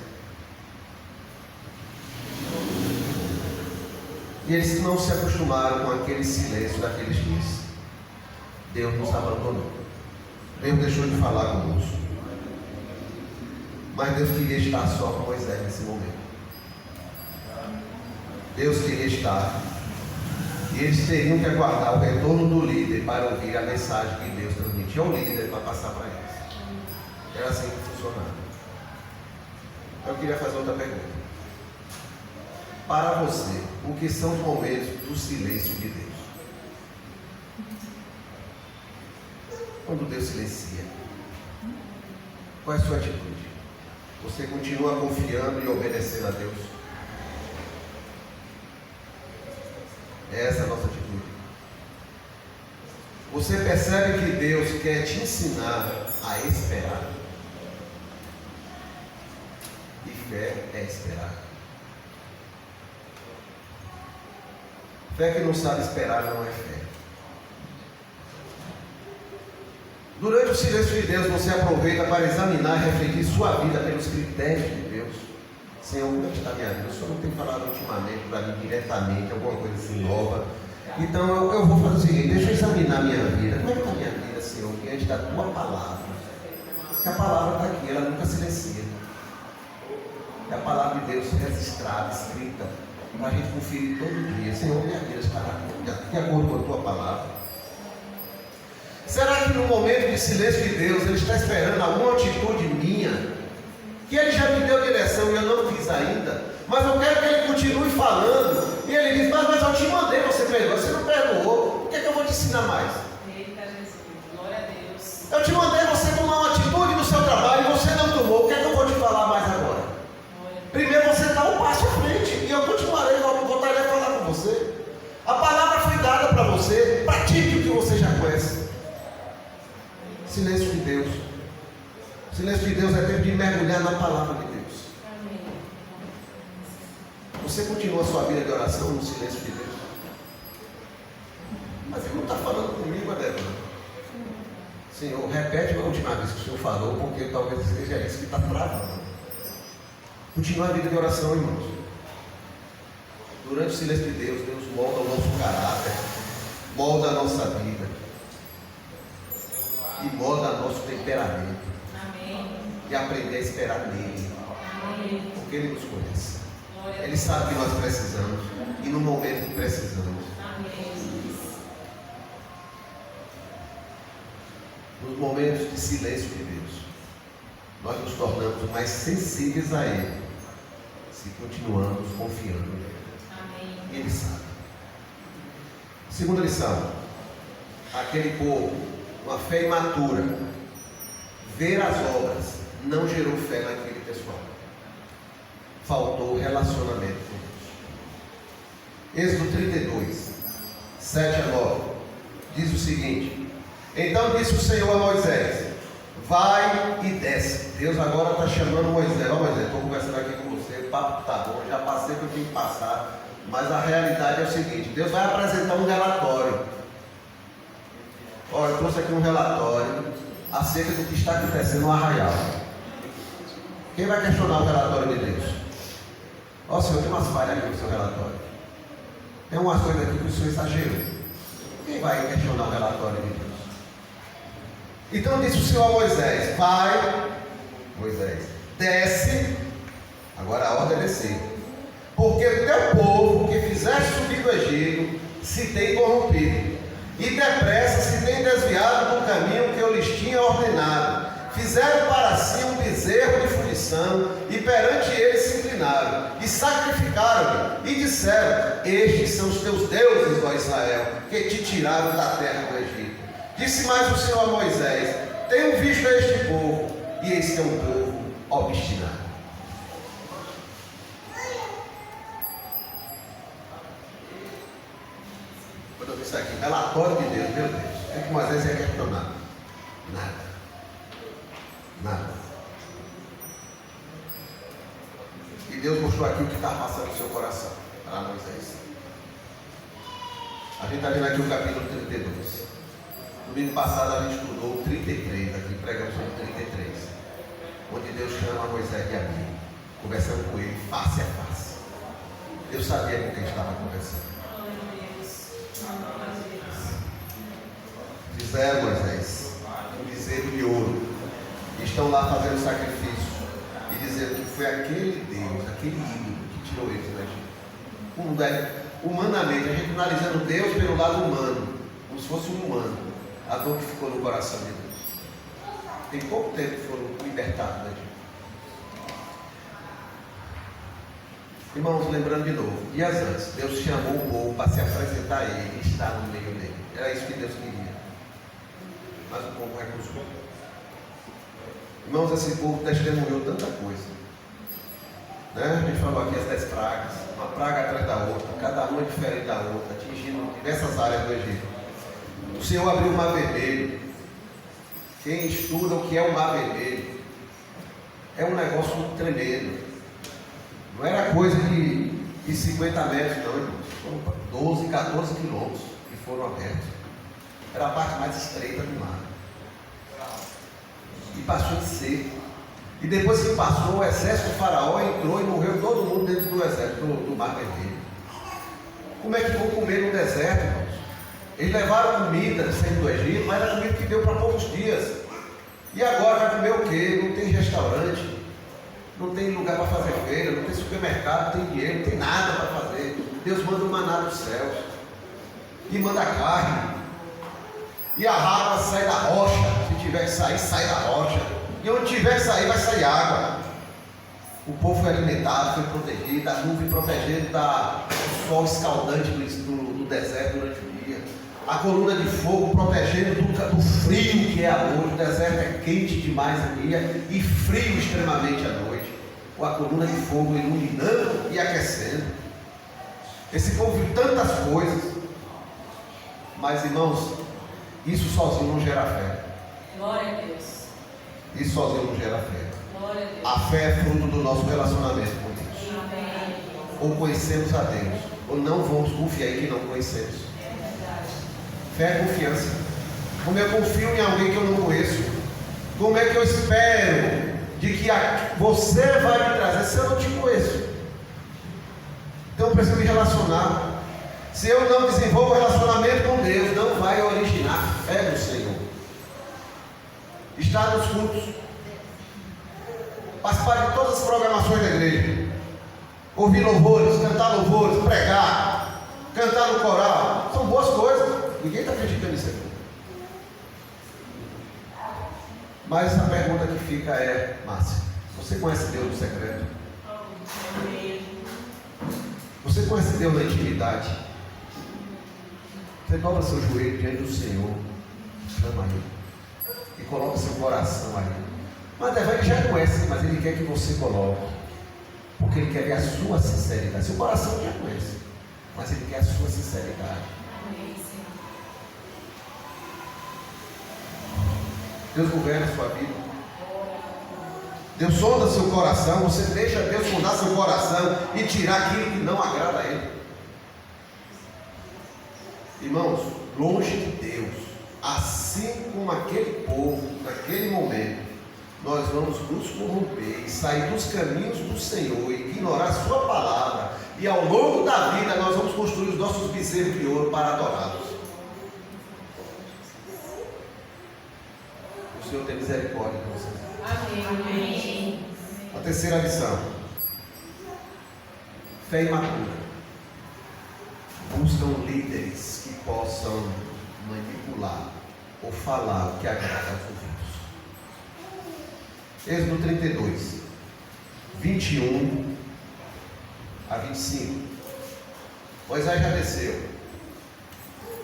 E eles não se acostumaram com aquele silêncio daqueles dias. Deus nos abandonou. Deus deixou de falar conosco. Mas Deus queria estar só com Moisés nesse momento. Deus queria estar. E eles teriam que aguardar o retorno do líder para ouvir a mensagem que Deus transmitia ao líder para passar para eles. Era assim que funcionava. Eu queria fazer outra pergunta. Para você, o que são os momentos do silêncio de Deus? Quando Deus silencia, qual é a sua atitude? Você continua confiando e obedecendo a Deus? Essa é a nossa atitude. Você percebe que Deus quer te ensinar a esperar? E fé é esperar. Fé que não sabe esperar não é fé. Durante o silêncio de Deus, você aproveita para examinar e refletir sua vida pelos critérios de Deus. Senhor, como é que está a minha vida? O Senhor não tem falado ultimamente para mim diretamente, alguma coisa assim nova. Então eu vou fazer o seguinte, deixa eu examinar a minha vida. Como é que está a minha vida, Senhor, diante da tua palavra? Porque a palavra está aqui, ela nunca silencia. É a palavra de Deus registrada, escrita, para a gente conferir todo dia. Senhor, minha vida está de acordo com a tua palavra. Será que no momento de silêncio de Deus, Ele está esperando alguma atitude minha, que Ele já me deu direção e eu não fiz ainda, mas eu quero que Ele continue falando, e Ele diz, mas eu te mandei, você perdoou, você não perdoou, o que é que eu vou te ensinar mais? Eita Jesus, glória a Deus. Eu te mandei você tomar uma atitude no seu trabalho e você não tomou, o que é que eu vou te falar mais agora? Primeiro você dá um passo à frente, e eu continuarei, eu voltarei a falar com você. A palavra foi dada para você, pratique o que você já conhece. Silêncio de Deus. Silêncio de Deus é tempo de mergulhar na palavra de Deus. Amém. Você continua a sua vida de oração no silêncio de Deus? Mas Ele não está falando comigo, Débora. Senhor, repete a última vez que o Senhor falou, porque talvez seja isso que está travando. Continua a vida de oração, irmãos. Durante o silêncio de Deus, Deus molda o nosso caráter, molda a nossa vida e molda nosso temperamento. Amém. E aprender a esperar nele, Amém. porque Ele nos conhece. Glória a Ele Deus. sabe que nós precisamos e no momento que precisamos. Nos momentos de silêncio de Deus, nós nos tornamos mais sensíveis a Ele, se continuamos confiando nele. Amém. E Ele sabe. Segunda lição: aquele povo, uma fé imatura, ver as obras, não gerou fé naquele pessoal. Faltou relacionamento com Deus. Êxodo 32, 7 a 9, diz o seguinte: então disse o Senhor a Moisés: vai e desce. Deus agora está chamando Moisés. Ó Moisés, estou conversando aqui com você, o papo está bom, já passei o que eu tinha que passar, mas a realidade é o seguinte: Deus vai apresentar um relatório. Olha, eu trouxe aqui um relatório acerca do que está acontecendo no arraial. Quem vai questionar o relatório de Deus? Ó Senhor, tem umas falhas aqui no seu relatório. Tem umas coisas aqui que o Senhor exagerou. Quem vai questionar o relatório de Deus? Então disse o Senhor a Moisés: vai, Moisés, desce. Agora a ordem é descer. Porque o teu povo que fizeste subir do Egito se tem corrompido, e depressa se tem desviado do caminho que eu lhes tinha ordenado. Fizeram para si um bezerro de fundição, e perante ele se inclinaram, e sacrificaram, e disseram: estes são os teus deuses, ó Israel, que te tiraram da terra do Egito. Disse mais o Senhor a Moisés: tenho visto este povo, e eis que é um povo obstinado. Quando eu vi isso aqui, relatório de Deus, meu Deus, o que Moisés ia questionar? Nada. E Deus mostrou aqui o que está passando no seu coração para Moisés. A gente está vendo aqui o capítulo 32. Domingo passado a gente estudou o 33, aqui pregamos sobre o 33, onde Deus chama Moisés de amigo, conversando com ele face a face. Deus sabia com quem estava conversando. Fizeram, Moisés, um bezerro de ouro, e estão lá fazendo sacrifício e dizendo que foi aquele Deus, aquele ídolo que tirou eles do Egito. Humanamente, a gente analisando Deus pelo lado humano, como se fosse um humano, a dor que ficou no coração de Deus. Tem pouco tempo que foram libertados do Egito. Irmãos, lembrando de novo, dias antes, Deus chamou o povo para se apresentar a ele e estar no meio dele. Era isso que Deus queria. Mas o povo recusou. Irmãos, esse povo testemunhou tanta coisa. Né? A gente falou aqui as 10 pragas, uma praga atrás da outra, cada uma diferente da outra, atingindo diversas áreas do Egito. O Senhor abriu o Mar Vermelho. Quem estuda o que é o Mar Vermelho, é um negócio tremendo. Não era coisa de 50 metros, não, irmãos. Foram 12, 14 quilômetros que foram abertos. Era a parte mais estreita do mar. E passou em seco. E depois que passou, o exército do faraó entrou e morreu todo mundo dentro do exército, do Mar Vermelho. Como é que vão comer no deserto, irmãos? Eles levaram comida saindo do Egito, mas era comida que deu para poucos dias. E agora vai comer o quê? Não tem restaurante, não tem lugar para fazer feira, não tem supermercado, não tem dinheiro, não tem nada para fazer. Deus manda o maná dos céus e manda carne. E a água sai da rocha. Se tiver que sair, sai da rocha. E onde tiver que sair, vai sair água. O povo foi alimentado, foi protegido, a nuvem protegendo do sol escaldante do deserto durante o dia. A coluna de fogo protegendo do frio que é a noite. O deserto é quente demais no dia e frio extremamente à noite. Com a coluna de fogo iluminando e aquecendo. Esse povo viu tantas coisas. Mas, irmãos, isso sozinho não gera fé. Glória a Deus. Isso sozinho não gera fé. Glória a Deus. A fé é fruto do nosso relacionamento com Deus. Amém. Ou conhecemos a Deus, ou não vamos confiar em quem não conhecemos. É verdade. Fé é confiança. Como eu confio em alguém que eu não conheço? Como é que eu espero de que você vai me trazer se eu não te conheço? Então eu preciso me relacionar. Se eu não desenvolvo relacionamento com Deus, não vai originar fé no Senhor. Estar nos cultos, participar de todas as programações da igreja, ouvir louvores, cantar louvores, pregar, cantar no coral, são boas coisas. Ninguém está acreditando nisso aqui. Mas a pergunta que fica é, Márcia, você conhece Deus no secreto? Você conhece Deus na intimidade? Você dobra seu joelho diante do Senhor, clama a Ele e coloca seu coração a Ele. Mas ele já conhece, mas Ele quer que você coloque, porque Ele quer ver a sua sinceridade. Seu coração já conhece, mas Ele quer a sua sinceridade. Deus governa a sua vida. Deus sonda seu coração. Você deixa Deus sondar seu coração e tirar aquilo que não agrada a Ele. Irmãos, longe de Deus, assim como aquele povo, naquele momento, nós vamos nos corromper e sair dos caminhos do Senhor, ignorar a sua palavra, e ao longo da vida nós vamos construir os nossos bezerros de ouro para adorá-los. O Senhor tem misericórdia de vocês. Amém. A terceira lição: fé imatura. Buscam líderes que possam manipular ou falar o que agrada aos ouvidos. Êxodo 32, 21 a 25. Moisés já desceu.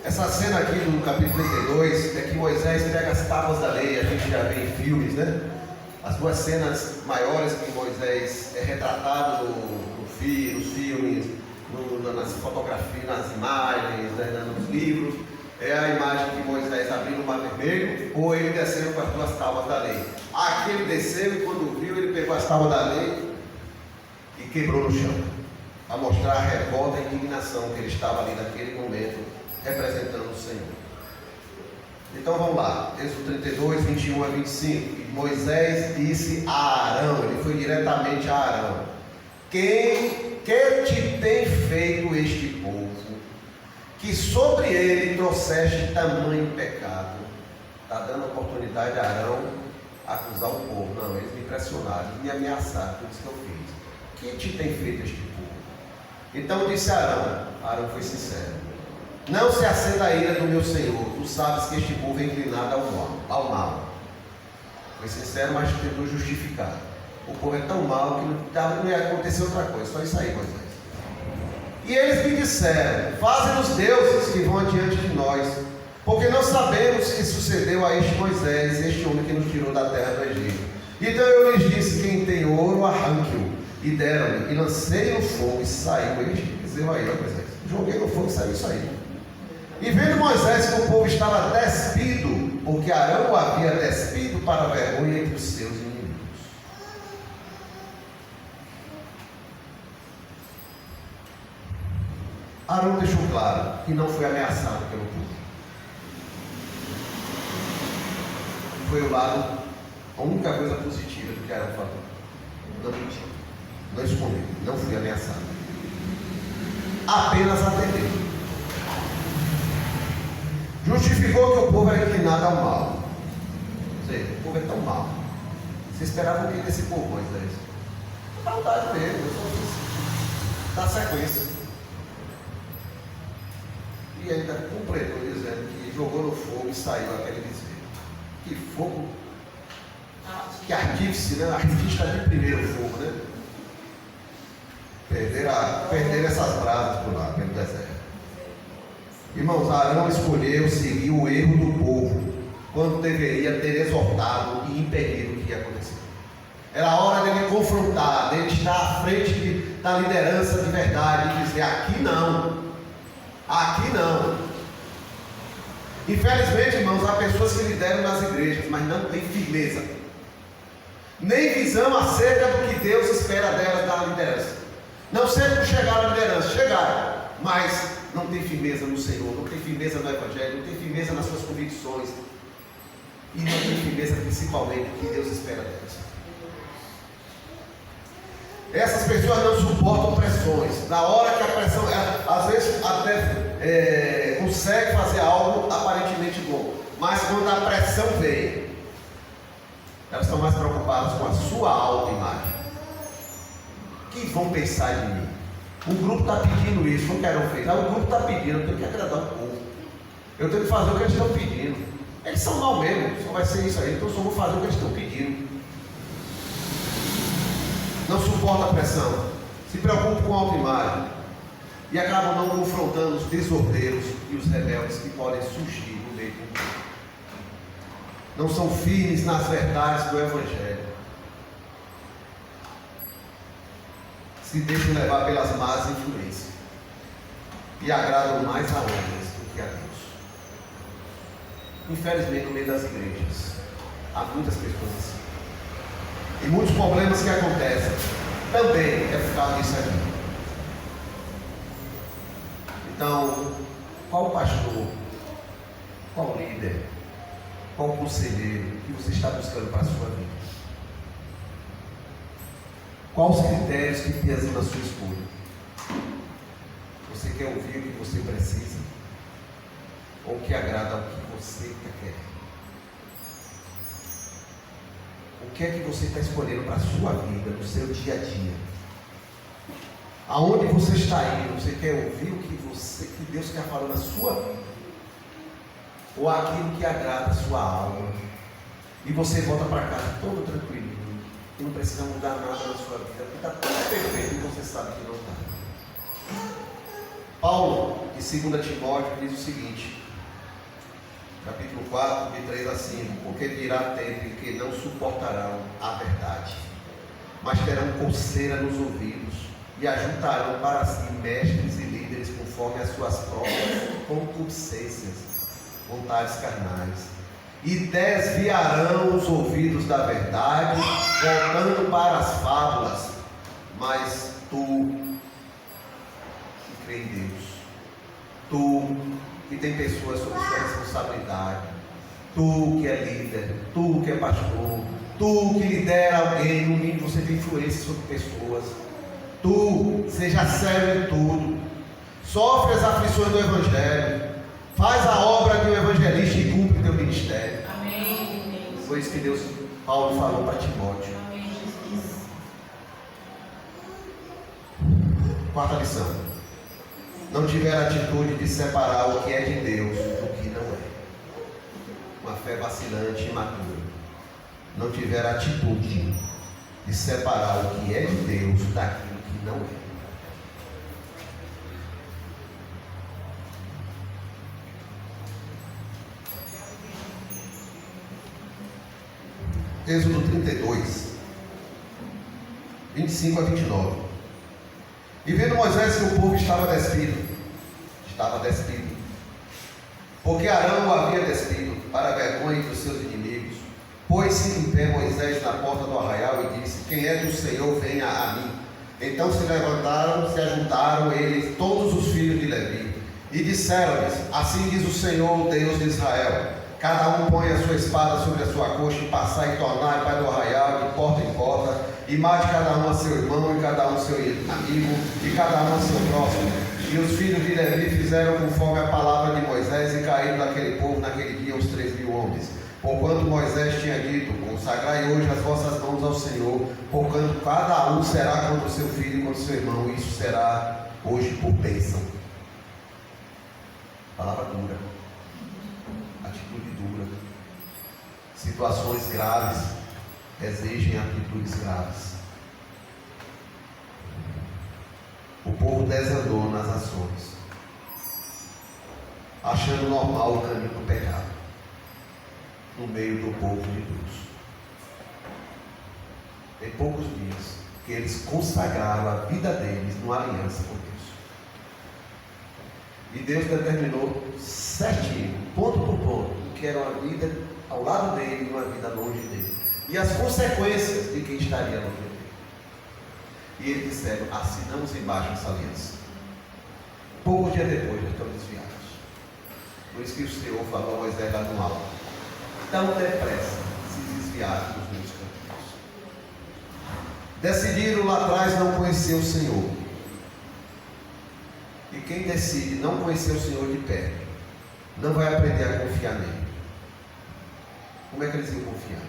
Essa cena aqui no capítulo 32 é que Moisés pega as tábuas da lei. A gente já vê em filmes, né? As duas cenas maiores que Moisés é retratado nos filmes, nas fotografias, nas imagens, né, nos livros, é a imagem de Moisés abrindo o mar vermelho ou ele descendo com as duas tábuas da lei. Aqui ele desceu e quando viu, ele pegou as tábuas da lei e quebrou no chão, a mostrar a revolta e a indignação que ele estava ali naquele momento, representando o Senhor. Então vamos lá, Êxodo 32, 21 a 25. E Moisés disse a Arão, ele foi diretamente a Arão: quem que te tem feito este povo, que sobre ele trouxeste tamanho pecado? Está dando oportunidade a Arão acusar o povo. Não, eles me pressionaram, eles me ameaçaram, por isso que eu fiz. Quem te tem feito este povo? Então disse Arão foi sincero: não se acenda a ira do meu Senhor, tu sabes que este povo é inclinado ao mal. Foi sincero, mas tentou justificar. O povo é tão mau que não ia acontecer outra coisa, só isso aí, Moisés. E eles me disseram: faze-nos deuses que vão adiante de nós, porque não sabemos o que sucedeu a este Moisés, este homem que nos tirou da terra do Egito. Então eu lhes disse: quem tem ouro, arranque-o. E deram-lhe, e lancei no fogo, e saiu este bezerro aí, ó Moisés. Joguei no fogo e saiu isso aí. E vendo Moisés que o povo estava despido, porque Arão o havia despido para a vergonha entre os seus inimigos. Arão deixou claro que não foi ameaçado pelo povo. Foi o lado, a única coisa positiva do que Arão falou. Não mentiu, não escondeu, não fui ameaçado. Apenas atendeu. Justificou que o povo era inclinado ao mal. Ou seja, o povo é tão mal. Você esperava o que desse povo, Moisés? Maldade dele, eu só fiz. Dá sequência. E ainda completou dizendo que jogou no fogo e saiu aquele bezerro. Que fogo, que artífice, né? Artista de primeiro fogo, né? Perderam essas brasas por lá, pelo deserto. Irmãos, Arão escolheu seguir o erro do povo, quando deveria ter exortado e impedido o que ia acontecer. Era a hora dele confrontar, dele estar à frente da liderança de verdade, e dizer: aqui não. Aqui não. Infelizmente, irmãos, há pessoas que lideram nas igrejas, mas não têm firmeza, nem visão acerca do que Deus espera delas da liderança. Não sempre chegaram à liderança, chegaram, mas não tem firmeza no Senhor, não tem firmeza no Evangelho, não tem firmeza nas suas convicções, e não tem firmeza principalmente do que Deus espera delas. Essas pessoas não suportam pressões. Na hora que a pressão, às vezes até consegue fazer algo aparentemente bom, mas quando a pressão vem, elas estão mais preocupadas com a sua autoimagem. O que vão pensar de mim? O grupo está pedindo isso, não quero fez. O grupo está pedindo, eu tenho que agradar o povo. Eu tenho que fazer o que eles estão pedindo. Eles são mal mesmo, só vai ser isso aí, então eu só vou fazer o que eles estão pedindo. Não suporta a pressão, se preocupa com a autoimagem e acabam não confrontando os desordeiros e os rebeldes que podem surgir no meio do povo. Não são firmes nas verdades do Evangelho. Se deixam levar pelas más influências e agradam mais a homens do que a Deus. Infelizmente, no meio das igrejas há muitas pessoas assim, e muitos problemas que acontecem também é por causa disso aqui. Então, qual pastor, qual líder, qual conselheiro que você está buscando para a sua vida? Quais os critérios que pesam na sua escolha? Você quer ouvir o que você precisa? Ou o que agrada ao que você quer? O que é que você está escolhendo para a sua vida, no seu dia a dia? Aonde você está indo? Você quer ouvir o que Deus quer falar na sua vida? Ou aquilo que agrada a sua alma? E você volta para casa todo tranquilo, e não precisa mudar nada na sua vida, porque está tudo perfeito e você sabe que não está. Paulo, em 2 Timóteo, diz o seguinte, capítulo 4, de 3 a 5: porque virá tempo em que não suportarão a verdade, mas terão coceira nos ouvidos, e ajuntarão para si mestres e líderes conforme as suas próprias concupiscências, vontades carnais, e desviarão os ouvidos da verdade, voltando para as fábulas. Mas tu que crê em Deus, tu que tem pessoas sob sua responsabilidade, tu que é líder, tu que é pastor, tu que lidera alguém, no mínimo você tem influência sobre pessoas, tu seja sério em tudo, sofre as aflições do Evangelho, faz a obra de um evangelista e cumpre o teu ministério. Amém. Foi isso que Paulo falou para Timóteo. Amém, Jesus. Quarta lição: não tiver a atitude de separar o que é de Deus do que não é. Uma fé vacilante e imatura. Não tiver a atitude de separar o que é de Deus daquilo que não é. Êxodo 32, 25 a 29. E vendo Moisés que o povo estava despido, porque Arão o havia despido, para a vergonha dos seus inimigos, pôs-se em pé Moisés na porta do arraial e disse: quem é do Senhor, venha a mim. Então se levantaram, se ajuntaram eles, todos os filhos de Levi, e disseram-lhes: assim diz o Senhor, o Deus de Israel: cada um põe a sua espada sobre a sua coxa, e passai e tornai para o arraial, de porta em porta, e mate cada um a seu irmão, e cada um a seu amigo, e cada um a seu próximo. E os filhos de Levi fizeram conforme a palavra de Moisés, e caíram daquele povo naquele dia uns 3.000 homens. Porquanto Moisés tinha dito: consagrai hoje as vossas mãos ao Senhor, porquanto cada um será contra o seu filho e contra o seu irmão, e isso será hoje por bênção. Palavra dura, atitude dura, situações graves exigem atitudes graves. O povo desandou nas ações, achando normal o caminho do pecado no meio do povo de Deus. Em poucos dias que eles consagraram a vida deles numa aliança com Deus. E Deus determinou certinho, ponto por ponto, que era uma vida ao lado dele e uma vida longe dele. E as consequências de quem estaria longe dele. E eles disseram: assinamos embaixo essa aliança. Poucos dias depois já estão desviados. Por isso que o Senhor falou a Moisés lá no alto: tão depressa se desviaram dos meus caminhos. Decidiram lá atrás não conhecer o Senhor. E quem decide não conhecer o Senhor de perto, não vai aprender a confiar nele. Como é que eles iam confiar?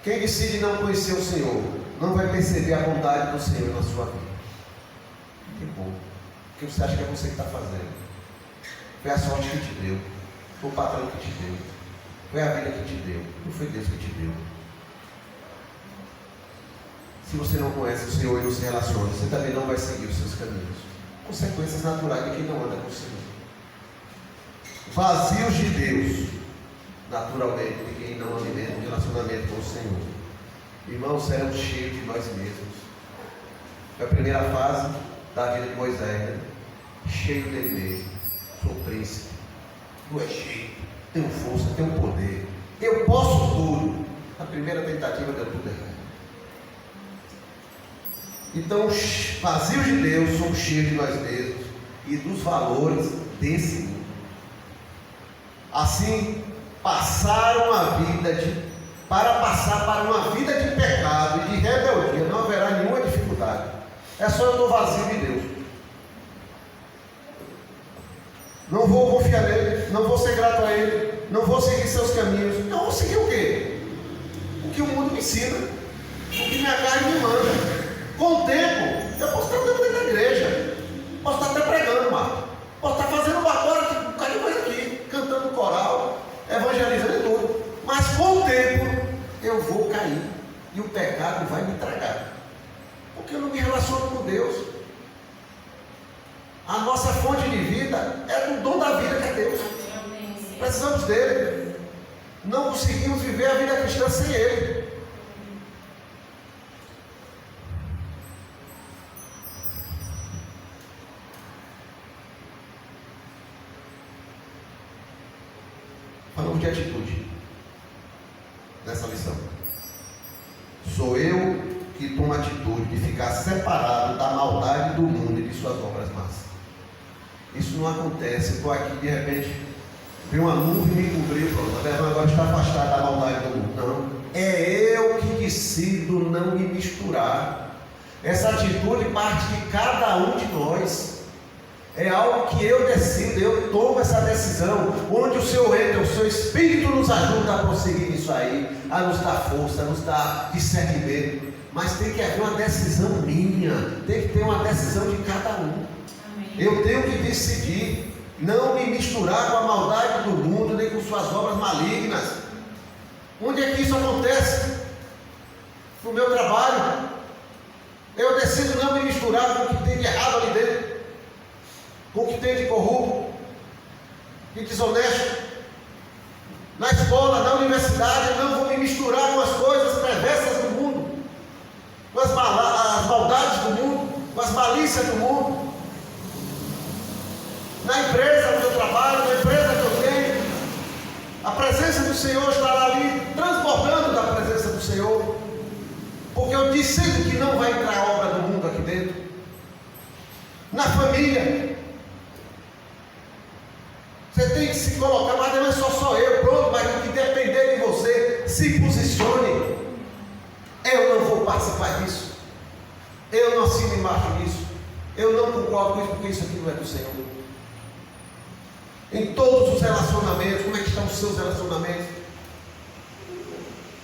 Quem decide não conhecer o Senhor, não vai perceber a bondade do Senhor na sua vida. Que bom. Porque você acha que é você que está fazendo. Foi a sorte que te deu. Foi o patrão que te deu. Foi a vida que te deu. Não foi Deus que te deu. Se você não conhece o Senhor e não se relaciona, você também não vai seguir os seus caminhos. Consequências naturais de quem não anda com o Senhor. Vazios de Deus, naturalmente, de quem não alimenta um relacionamento com o Senhor. Irmãos, seremos cheios de nós mesmos. Foi a primeira fase da vida de Moisés, né? Cheio dele mesmo. Sou príncipe do Egito, tenho força, tenho poder, eu posso tudo. A primeira tentativa deu tudo errado. Então, vazios de Deus, somos cheios de nós mesmos e dos valores desse mundo. Assim, para passar para uma vida de pecado e de rebeldia, não haverá nenhuma dificuldade. É só eu estou vazio de Deus. Não vou confiar nele, não vou ser grato a ele, não vou seguir seus caminhos. Então, vou seguir o quê? O que o mundo me ensina, o que minha carne me manda. Com o tempo, eu posso estar dentro da igreja, posso estar até pregando, Marco, posso estar fazendo um bocado de coisa aqui, cantando coral, evangelizando e tudo. Mas com o tempo, eu vou cair e o pecado vai me tragar, porque eu não me relaciono com Deus. A nossa fonte de vida é do dom da vida que é Deus. Precisamos dele. Não conseguimos viver a vida cristã sem ele. Falamos de atitude nessa lição. Sou eu que tomo a atitude de ficar separado da maldade do mundo e de suas obras más. Isso não acontece. Eu estou aqui, de repente, vi uma nuvem me cobriu, pronto, agora está afastado da maldade do mundo. Não. É eu que decido não me misturar. Essa atitude parte de cada um de nós. É algo que eu decido, eu tomo essa decisão, onde o Senhor entra, o seu Espírito nos ajuda a prosseguir isso aí, a nos dar força, a nos dar discernimento. Mas tem que haver uma decisão minha, tem que ter uma decisão de cada um. Amém. Eu tenho que decidir não me misturar com a maldade do mundo, nem com suas obras malignas. Onde é que isso acontece? No meu trabalho. Eu decido não me misturar com o que tem de errado ali dentro, com o que tem de corrupto, de desonesto. Na escola, na universidade, eu não vou me misturar com as coisas perversas do mundo, com as maldades do mundo, com as malícias do mundo. Na empresa, no meu trabalho, na empresa que eu tenho, a presença do Senhor estará ali, transbordando da presença do Senhor, porque eu decido que não vai entrar a obra do mundo aqui dentro. Na família, você tem que se colocar, mas não é só eu, pronto, mas o que depender de você, se posicione. Eu não vou participar disso, eu não assino embaixo disso, eu não concordo com isso, porque isso aqui não é do Senhor. Em todos os relacionamentos, como é que estão os seus relacionamentos?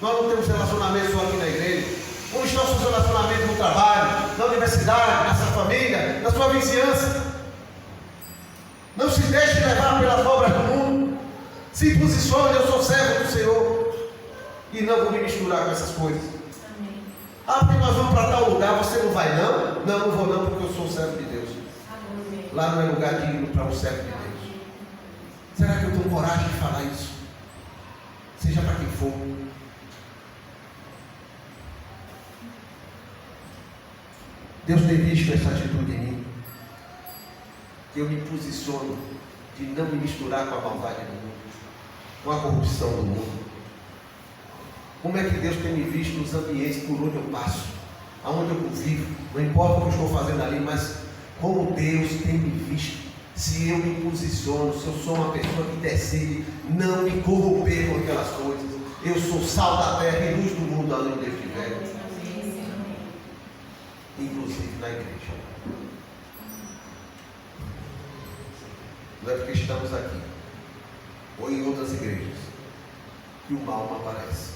Nós não temos relacionamentos só aqui na igreja. Como estão os seus relacionamentos no trabalho, na universidade, na sua família, na sua vizinhança? Não se deixe levar pelas obras do mundo. Se posicione, eu sou servo do Senhor. E não vou me misturar com essas coisas. Amém. Ah, porque nós vamos para tal lugar, você não vai não? Não, não vou não, porque eu sou servo de Deus. Amém. Lá não é lugar digno para um servo de Deus. Será que eu tenho coragem de falar isso? Seja para quem for. Deus tem visto essa atitude em mim, que eu me posiciono de não me misturar com a maldade do mundo, com a corrupção do mundo. Como é que Deus tem me visto nos ambientes por onde eu passo, aonde eu convivo, não importa o que eu estou fazendo ali, mas como Deus tem me visto. Se eu me posiciono, se eu sou uma pessoa que decide não me corromper com aquelas coisas, eu sou sal da terra e luz do mundo além de Deus estiver. Inclusive na igreja. Não é porque estamos aqui ou em outras igrejas que o mal não aparece.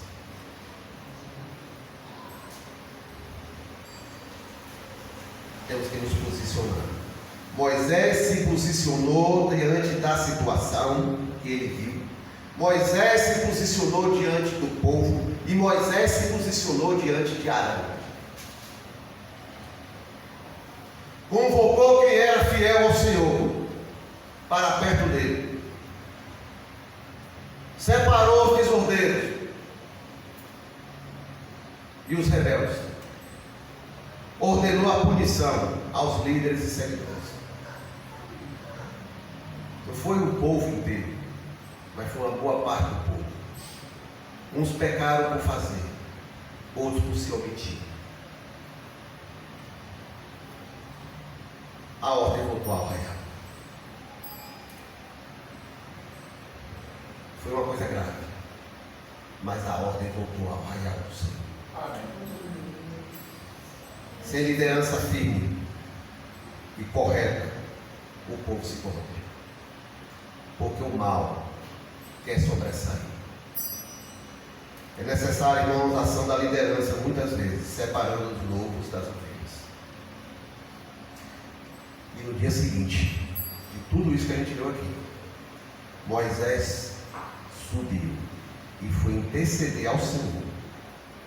temos que nos posicionar. Moisés se posicionou diante da situação que ele viu. Moisés se posicionou diante do povo. E Moisés se posicionou diante de Arão. Convocou quem era fiel ao Senhor para perto dele. Separou os desordeiros e os rebeldes. Ordenou a punição aos líderes e seguidores. Não foi o povo inteiro, mas foi uma boa parte do povo. Uns pecaram por fazer, outros por se omitir. A ordem voltou ao arraial. Foi uma coisa grave, mas a ordem voltou ao arraial do Senhor. Sem liderança firme e correta, o povo se corrompe. Porque o mal quer sobressair. É necessário, irmãos, a ação da liderança, muitas vezes, separando os lobos das ovelhas. E no dia seguinte, de tudo isso que a gente viu aqui, Moisés subiu e foi interceder ao Senhor.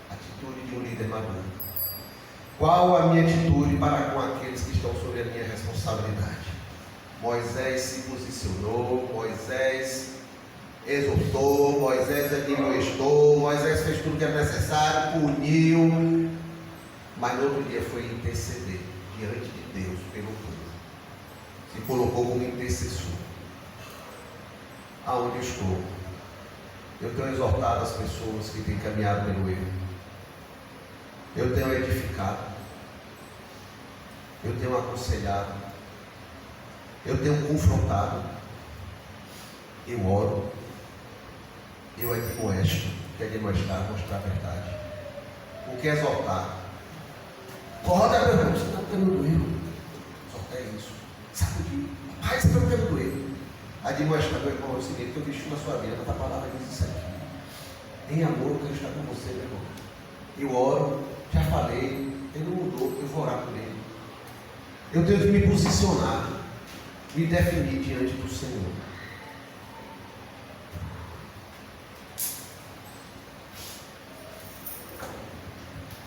Atitude de um líder maduro. Qual a minha atitude para com aqueles que estão sob a minha responsabilidade? Moisés se posicionou, Moisés exortou, Moisés admoestou, Moisés fez tudo que era necessário, puniu, mas no outro dia foi interceder diante de Deus pelo povo. Se colocou como intercessor. Aonde estou, eu tenho exortado as pessoas que têm caminhado pelo erro. Eu tenho edificado, eu tenho aconselhado, eu tenho confrontado, eu oro, eu admoesto, que admoestar, mostrar a verdade. O que é exortar? Roda a pergunta, você está pelo erro. Exortar é isso. Sacudir. Pai, você está pelo erro. Admoestar, meu irmão, é o seguinte, eu visto na sua vida, a palavra diz isso aqui. Em amor, eu quero estar com você, meu irmão. Eu oro, já falei, ele não mudou, eu vou orar por ele. Eu tenho que me posicionar, me definir diante do Senhor.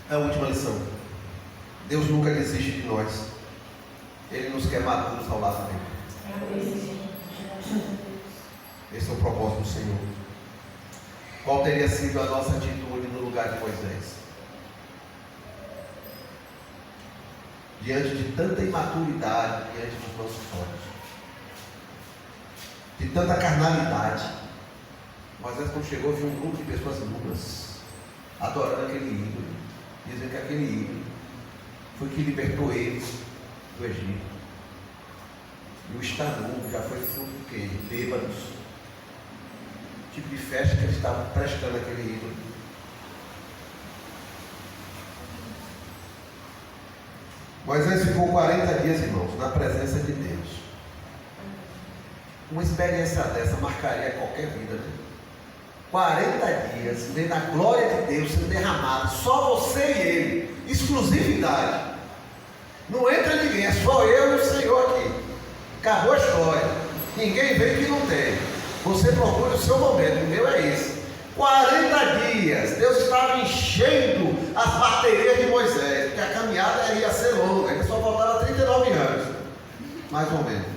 É a última lição. Deus nunca desiste de nós. Ele nos quer maduros ao lado dele. Esse é o propósito do Senhor. Qual teria sido a nossa atitude no lugar de Moisés? Diante de tanta imaturidade, diante dos nossos olhos, de tanta carnalidade, Moisés, quando chegou, viu um grupo de pessoas nuas, adorando aquele ídolo, dizendo que aquele ídolo foi que libertou eles do Egito. E o estanudo já foi fruto do quê? Bêbados. Tipo de festa que eles estavam prestando aquele ídolo. Moisés ficou 40 dias, irmãos, na presença de Deus. Uma experiência dessa marcaria qualquer vida, né? 40 dias, vendo a glória de Deus sendo derramada, só você e Ele, exclusividade. Não entra ninguém, é só eu e o Senhor aqui. Acabou a história. Ninguém vem que não tem. Você procura o seu momento, o meu é esse. 40 dias, Deus estava enchendo as baterias de Moisés, porque a caminhada ia ser longa, ainda só faltava 39 anos, mais ou menos,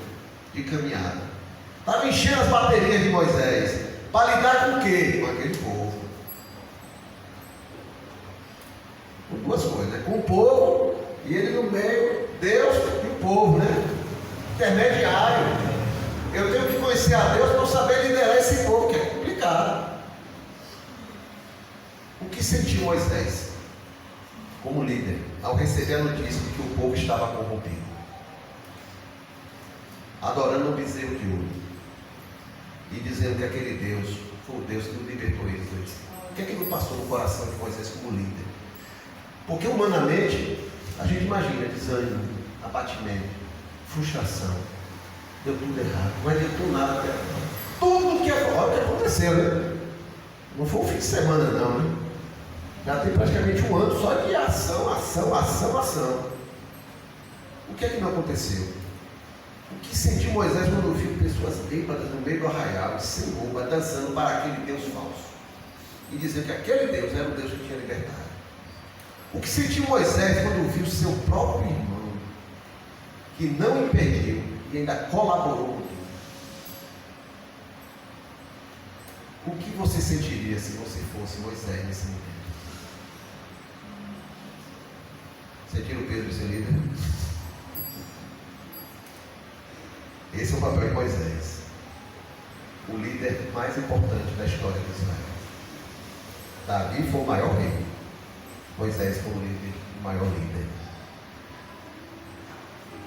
de caminhada. Estava enchendo as baterias de Moisés, para lidar com o quê? Com aquele povo. Com duas coisas, né? Com o povo e ele no meio, Deus e o povo, né? Intermediário. Eu tenho que conhecer a Deus para saber liderar esse povo, que é complicado. O que sentiu Moisés como líder ao receber a notícia de que o povo estava corrompido, adorando um bezerro de ouro e dizendo que aquele Deus foi o Deus que o libertou eles do Egito? O que é que não passou no coração de Moisés como líder? Porque humanamente a gente imagina desânimo, abatimento, frustração, deu tudo errado, não adiantou nada até agora. Tudo que aconteceu, né? Não foi um fim de semana não, né? Já tem praticamente um ano só de ação. que é que não aconteceu? O que sentiu Moisés quando viu pessoas bêbadas no meio do arraial, sem roupa, dançando para aquele Deus falso? E dizendo que aquele Deus era o Deus que tinha libertado. O que sentiu Moisés quando viu seu próprio irmão, que não impediu e ainda colaborou com Deus? O que você sentiria se você fosse Moisés nesse momento? Sentir o peso de ser líder? Esse é o papel de Moisés, o líder mais importante da história de Israel. Davi foi o maior rei, Moisés foi o maior líder.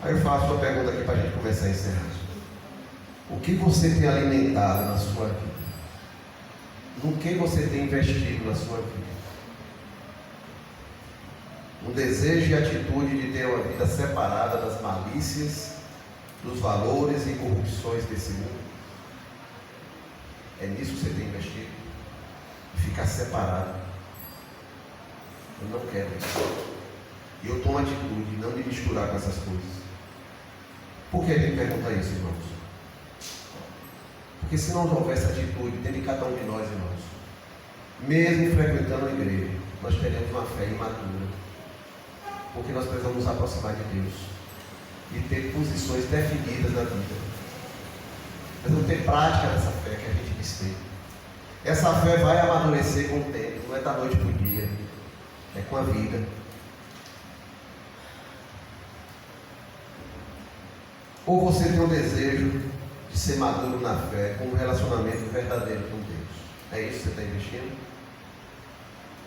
Aí eu faço uma pergunta aqui para a gente começar a encerrar. O que você tem alimentado na sua vida? No que você tem investido na sua vida? Um desejo e atitude de ter uma vida separada das malícias, dos valores e corrupções desse mundo? É nisso que você tem investido? Ficar separado. Eu não quero isso. E eu tomo a atitude de não me misturar com essas coisas. Por que ele pergunta isso, irmãos? Porque se não houvesse atitude dentro de cada um de nós, irmãos, mesmo frequentando a igreja, nós teremos uma fé imatura. Porque nós precisamos nos aproximar de Deus e ter posições definidas na vida. Precisamos ter prática dessa fé que a gente diz ter. Essa fé vai amadurecer com o tempo, não é da noite para o dia, é com a vida. Ou você tem um desejo de ser maduro na fé, com um relacionamento verdadeiro com Deus? É isso que você está investindo?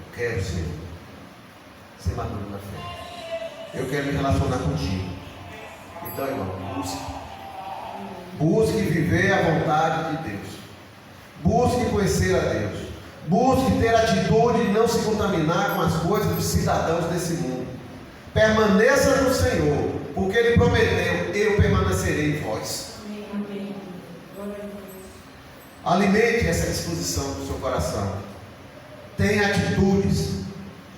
Eu quero ser maduro na fé. Eu quero me relacionar contigo. Então, irmão, busque viver a vontade de Deus. Busque conhecer a Deus. Busque ter a atitude de não se contaminar com as coisas dos cidadãos desse mundo. Permaneça no Senhor, porque Ele prometeu: eu permanecerei em vós. Alimente essa disposição do seu coração. Tenha atitudes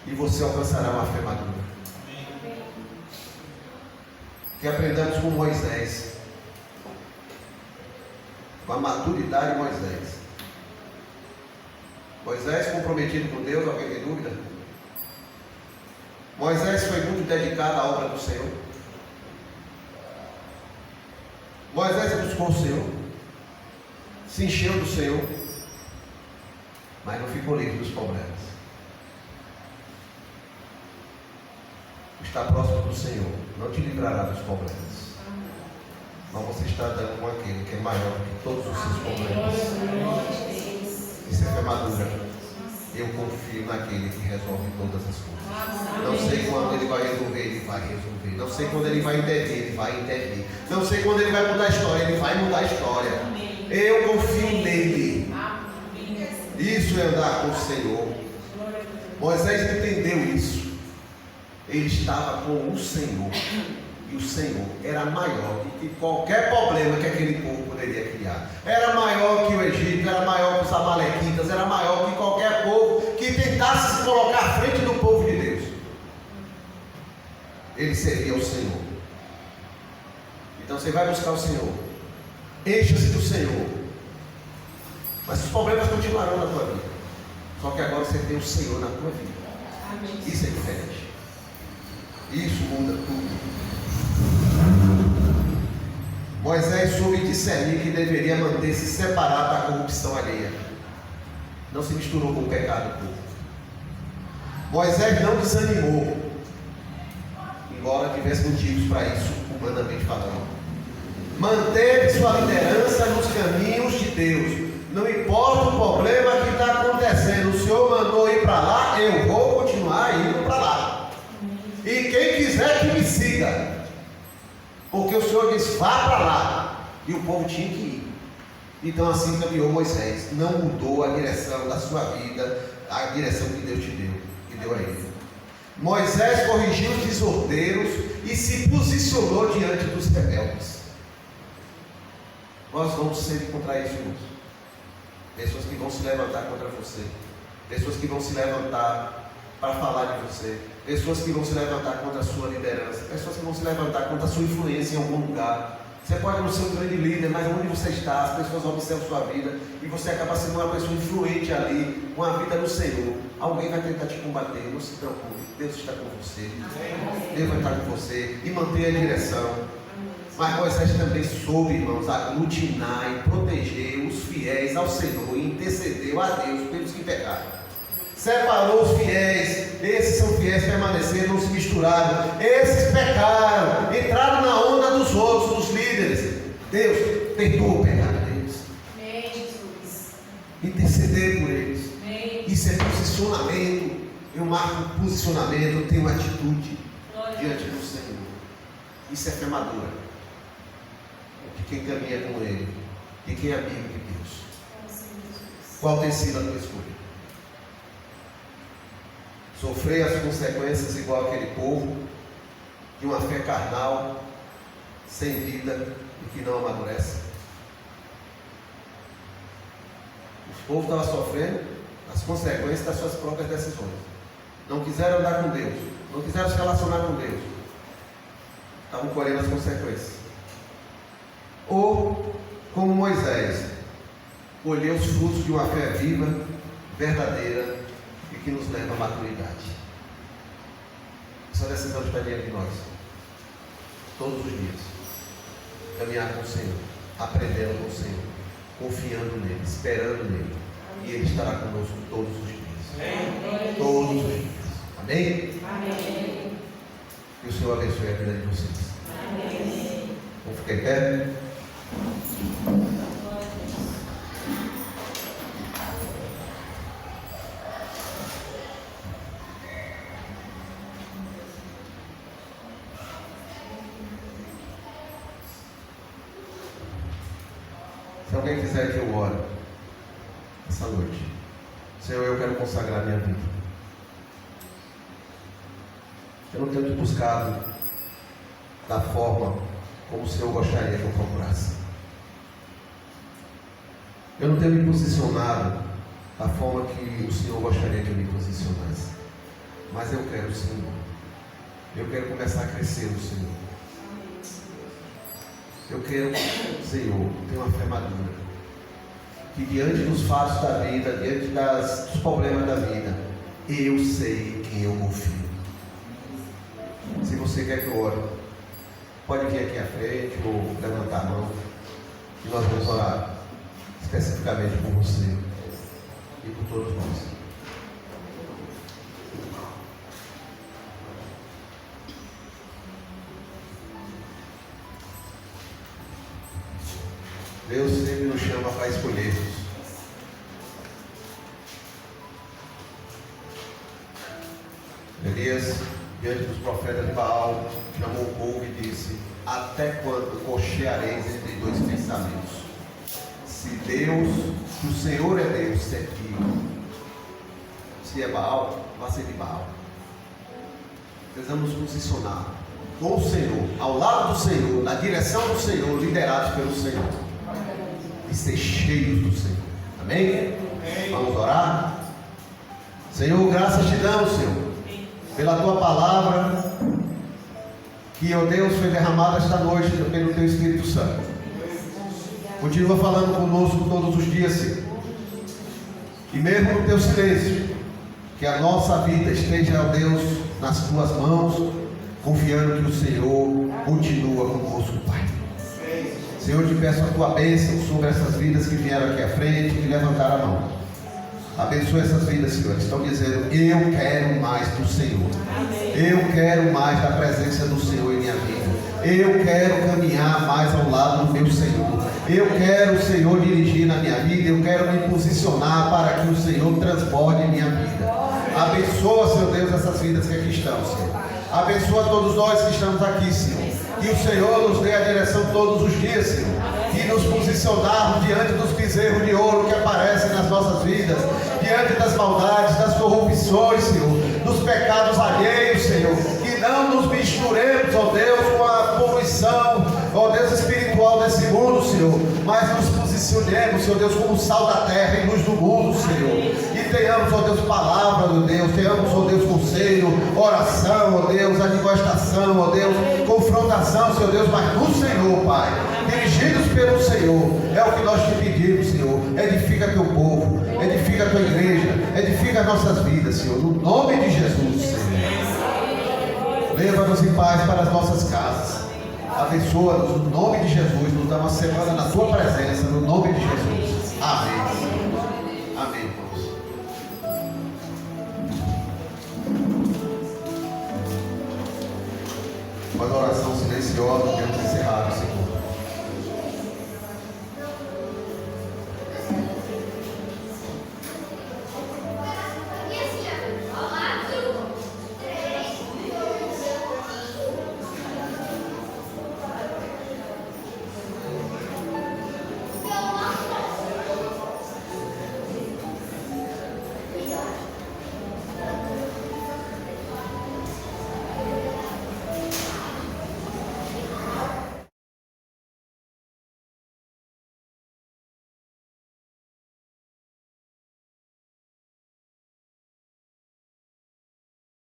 e você alcançará uma fé madura. Que aprendamos com Moisés, com a maturidade de Moisés. Moisés comprometido com Deus, alguém tem dúvida? Moisés foi muito dedicado à obra do Senhor. Moisés buscou o Senhor, se encheu do Senhor, mas não ficou livre dos problemas. Estar próximo do Senhor não te livrará dos problemas, mas você está dando com aquele que é maior que todos os seus problemas. Isso é fé madura. Eu confio naquele que resolve todas as coisas. Não sei quando ele vai resolver, ele vai resolver. Não sei quando ele vai intervir, ele vai intervir. Não sei quando ele vai mudar a história, ele vai mudar a história. Eu confio nele. Isso é andar com o Senhor. Moisés entendeu isso. Ele estava com o Senhor. E o Senhor era maior do que qualquer problema que aquele povo poderia criar. Era maior que o Egito, era maior que os amalequitas, era maior que qualquer povo que tentasse se colocar à frente do povo de Deus. Ele servia ao Senhor. Então você vai buscar o Senhor. Encha-se do Senhor. Mas os problemas continuarão na tua vida. Só que agora você tem o Senhor na tua vida. Isso é diferente. Isso muda tudo. Moisés soube discernir que deveria manter-se separado da corrupção alheia. Não se misturou com o pecado do povo. Moisés não desanimou, embora tivesse motivos para isso, humanamente falando. Manteve sua liderança nos caminhos de Deus. Não importa o problema que está acontecendo, o Senhor mandou ir para lá, eu vou continuar indo para lá. E quem quiser que me siga. Porque o Senhor disse: vá para lá. E o povo tinha que ir. Então assim caminhou Moisés. Não mudou a direção da sua vida, a direção que Deus te deu, que deu a ele. Moisés corrigiu os desordeiros e se posicionou diante dos rebeldes. Nós vamos sempre contra isso, irmãos. Pessoas que vão se levantar contra você. Pessoas que vão se levantar para falar de você. pessoas que vão se levantar contra a sua liderança, pessoas que vão se levantar contra a sua influência em algum lugar. Você pode não ser um grande líder, mas onde você está, as pessoas observam sua vida e você acaba sendo uma pessoa influente ali, com a vida no Senhor. Alguém vai tentar te combater, não se preocupe, Deus está com você. Deus vai estar com você e manter a direção. Mas Moisés também soube, irmãos, aglutinar e proteger os fiéis ao Senhor e intercedeu a Deus pelos que pecaram. Separou os fiéis, esses são fiéis, permaneceram, não se misturaram. Esses pecaram, entraram na onda dos outros, dos líderes. Deus perdoa o pecado deles. Amém, Jesus. Interceder por eles. Amém. Isso é posicionamento. Eu marco posicionamento, eu tenho atitude diante do Senhor. Isso é fé madura de quem caminha com Ele, de quem é amigo de Deus. Qual tem sido a tua escolha? Sofrer as consequências igual aquele povo, de uma fé carnal, sem vida e que não amadurece. O povo estava sofrendo as consequências das suas próprias decisões. Não quiseram andar com Deus, não quiseram se relacionar com Deus. Estavam colhendo as consequências. Ou, como Moisés, colheu os frutos de uma fé viva, verdadeira, e que nos leva à maturidade. Essa decisão está diante de nós, todos os dias. Caminhar com o Senhor, aprendendo com o Senhor, confiando nele, esperando nele. E Ele estará conosco todos os dias. Amém. Todos os dias. Amém? Amém. Que o Senhor abençoe a vida de vocês. Amém. Vamos ficar em pé? Se alguém quiser que eu ore essa noite, Senhor, eu quero consagrar minha vida. Eu não tenho te buscado da forma como o Senhor gostaria que eu procurasse. Eu não tenho me posicionado da forma que o Senhor gostaria que eu me posicionasse. Mas eu quero o Senhor. Eu quero começar a crescer no Senhor. Eu quero, Senhor, ter uma fé madura, que diante dos fatos da vida, diante dos problemas da vida, eu sei quem eu confio. Se você quer que eu ore, pode vir aqui à frente ou levantar a mão e nós vamos orar especificamente por você e por todos nós. Deus sempre nos chama para escolhermos. Elias, diante dos profetas de Baal, chamou o povo e disse: até quando cocheareis entre dois pensamentos? Se Deus, se o Senhor é Deus, serviu. Se é Baal, vai ser de Baal. Precisamos nos posicionar com o Senhor, ao lado do Senhor, na direção do Senhor, liderados pelo Senhor. E ser cheios do Senhor. Amém? Vamos orar? Senhor, graças te damos, Senhor, pela tua palavra, que, ó Deus, foi derramada esta noite pelo teu Espírito Santo. Continua falando conosco todos os dias, Senhor. E mesmo no teu silêncio, que a nossa vida esteja, ó Deus, nas tuas mãos, confiando que o Senhor continua conosco, Pai. Senhor, eu te peço a tua bênção sobre essas vidas que vieram aqui à frente, que levantaram a mão. Abençoe essas vidas, Senhor. Estão dizendo: eu quero mais do Senhor. Eu quero mais da presença do Senhor em minha vida. Eu quero caminhar mais ao lado do meu Senhor. Eu quero o Senhor dirigir na minha vida. Eu quero me posicionar para que o Senhor transborde em minha vida. Abençoa, Senhor Deus, essas vidas que aqui estão, Senhor. Abençoa todos nós que estamos aqui, Senhor. Que o Senhor nos dê a direção todos os dias, Senhor. E nos posicionarmos diante dos bezerros de ouro que aparecem nas nossas vidas, diante das maldades, das corrupções, Senhor, dos pecados alheios, Senhor. Que não nos misturemos, ó Deus, com a poluição, ó Deus, espiritual desse mundo, Senhor. Mas nos posicionemos, Senhor Deus, como sal da terra e luz do mundo, Senhor. E tenhamos, ó Deus, palavra, ó Deus, tenhamos, ó Deus, conselho, oração, ó Deus, admoestação, ó Deus, confrontação, Senhor Deus, mas no Senhor, Pai, dirigidos pelo Senhor, é o que nós te pedimos, Senhor. Edifica teu povo, edifica a tua igreja, edifica as nossas vidas, Senhor, no nome de Jesus, Senhor. Leva-nos em paz para as nossas casas. Abençoa-nos no nome de Jesus. Nos dá uma semana na tua presença, no nome de Jesus. Amém, Senhor. Amém, irmãos. Uma oração silenciosa, temos encerrado, Senhor.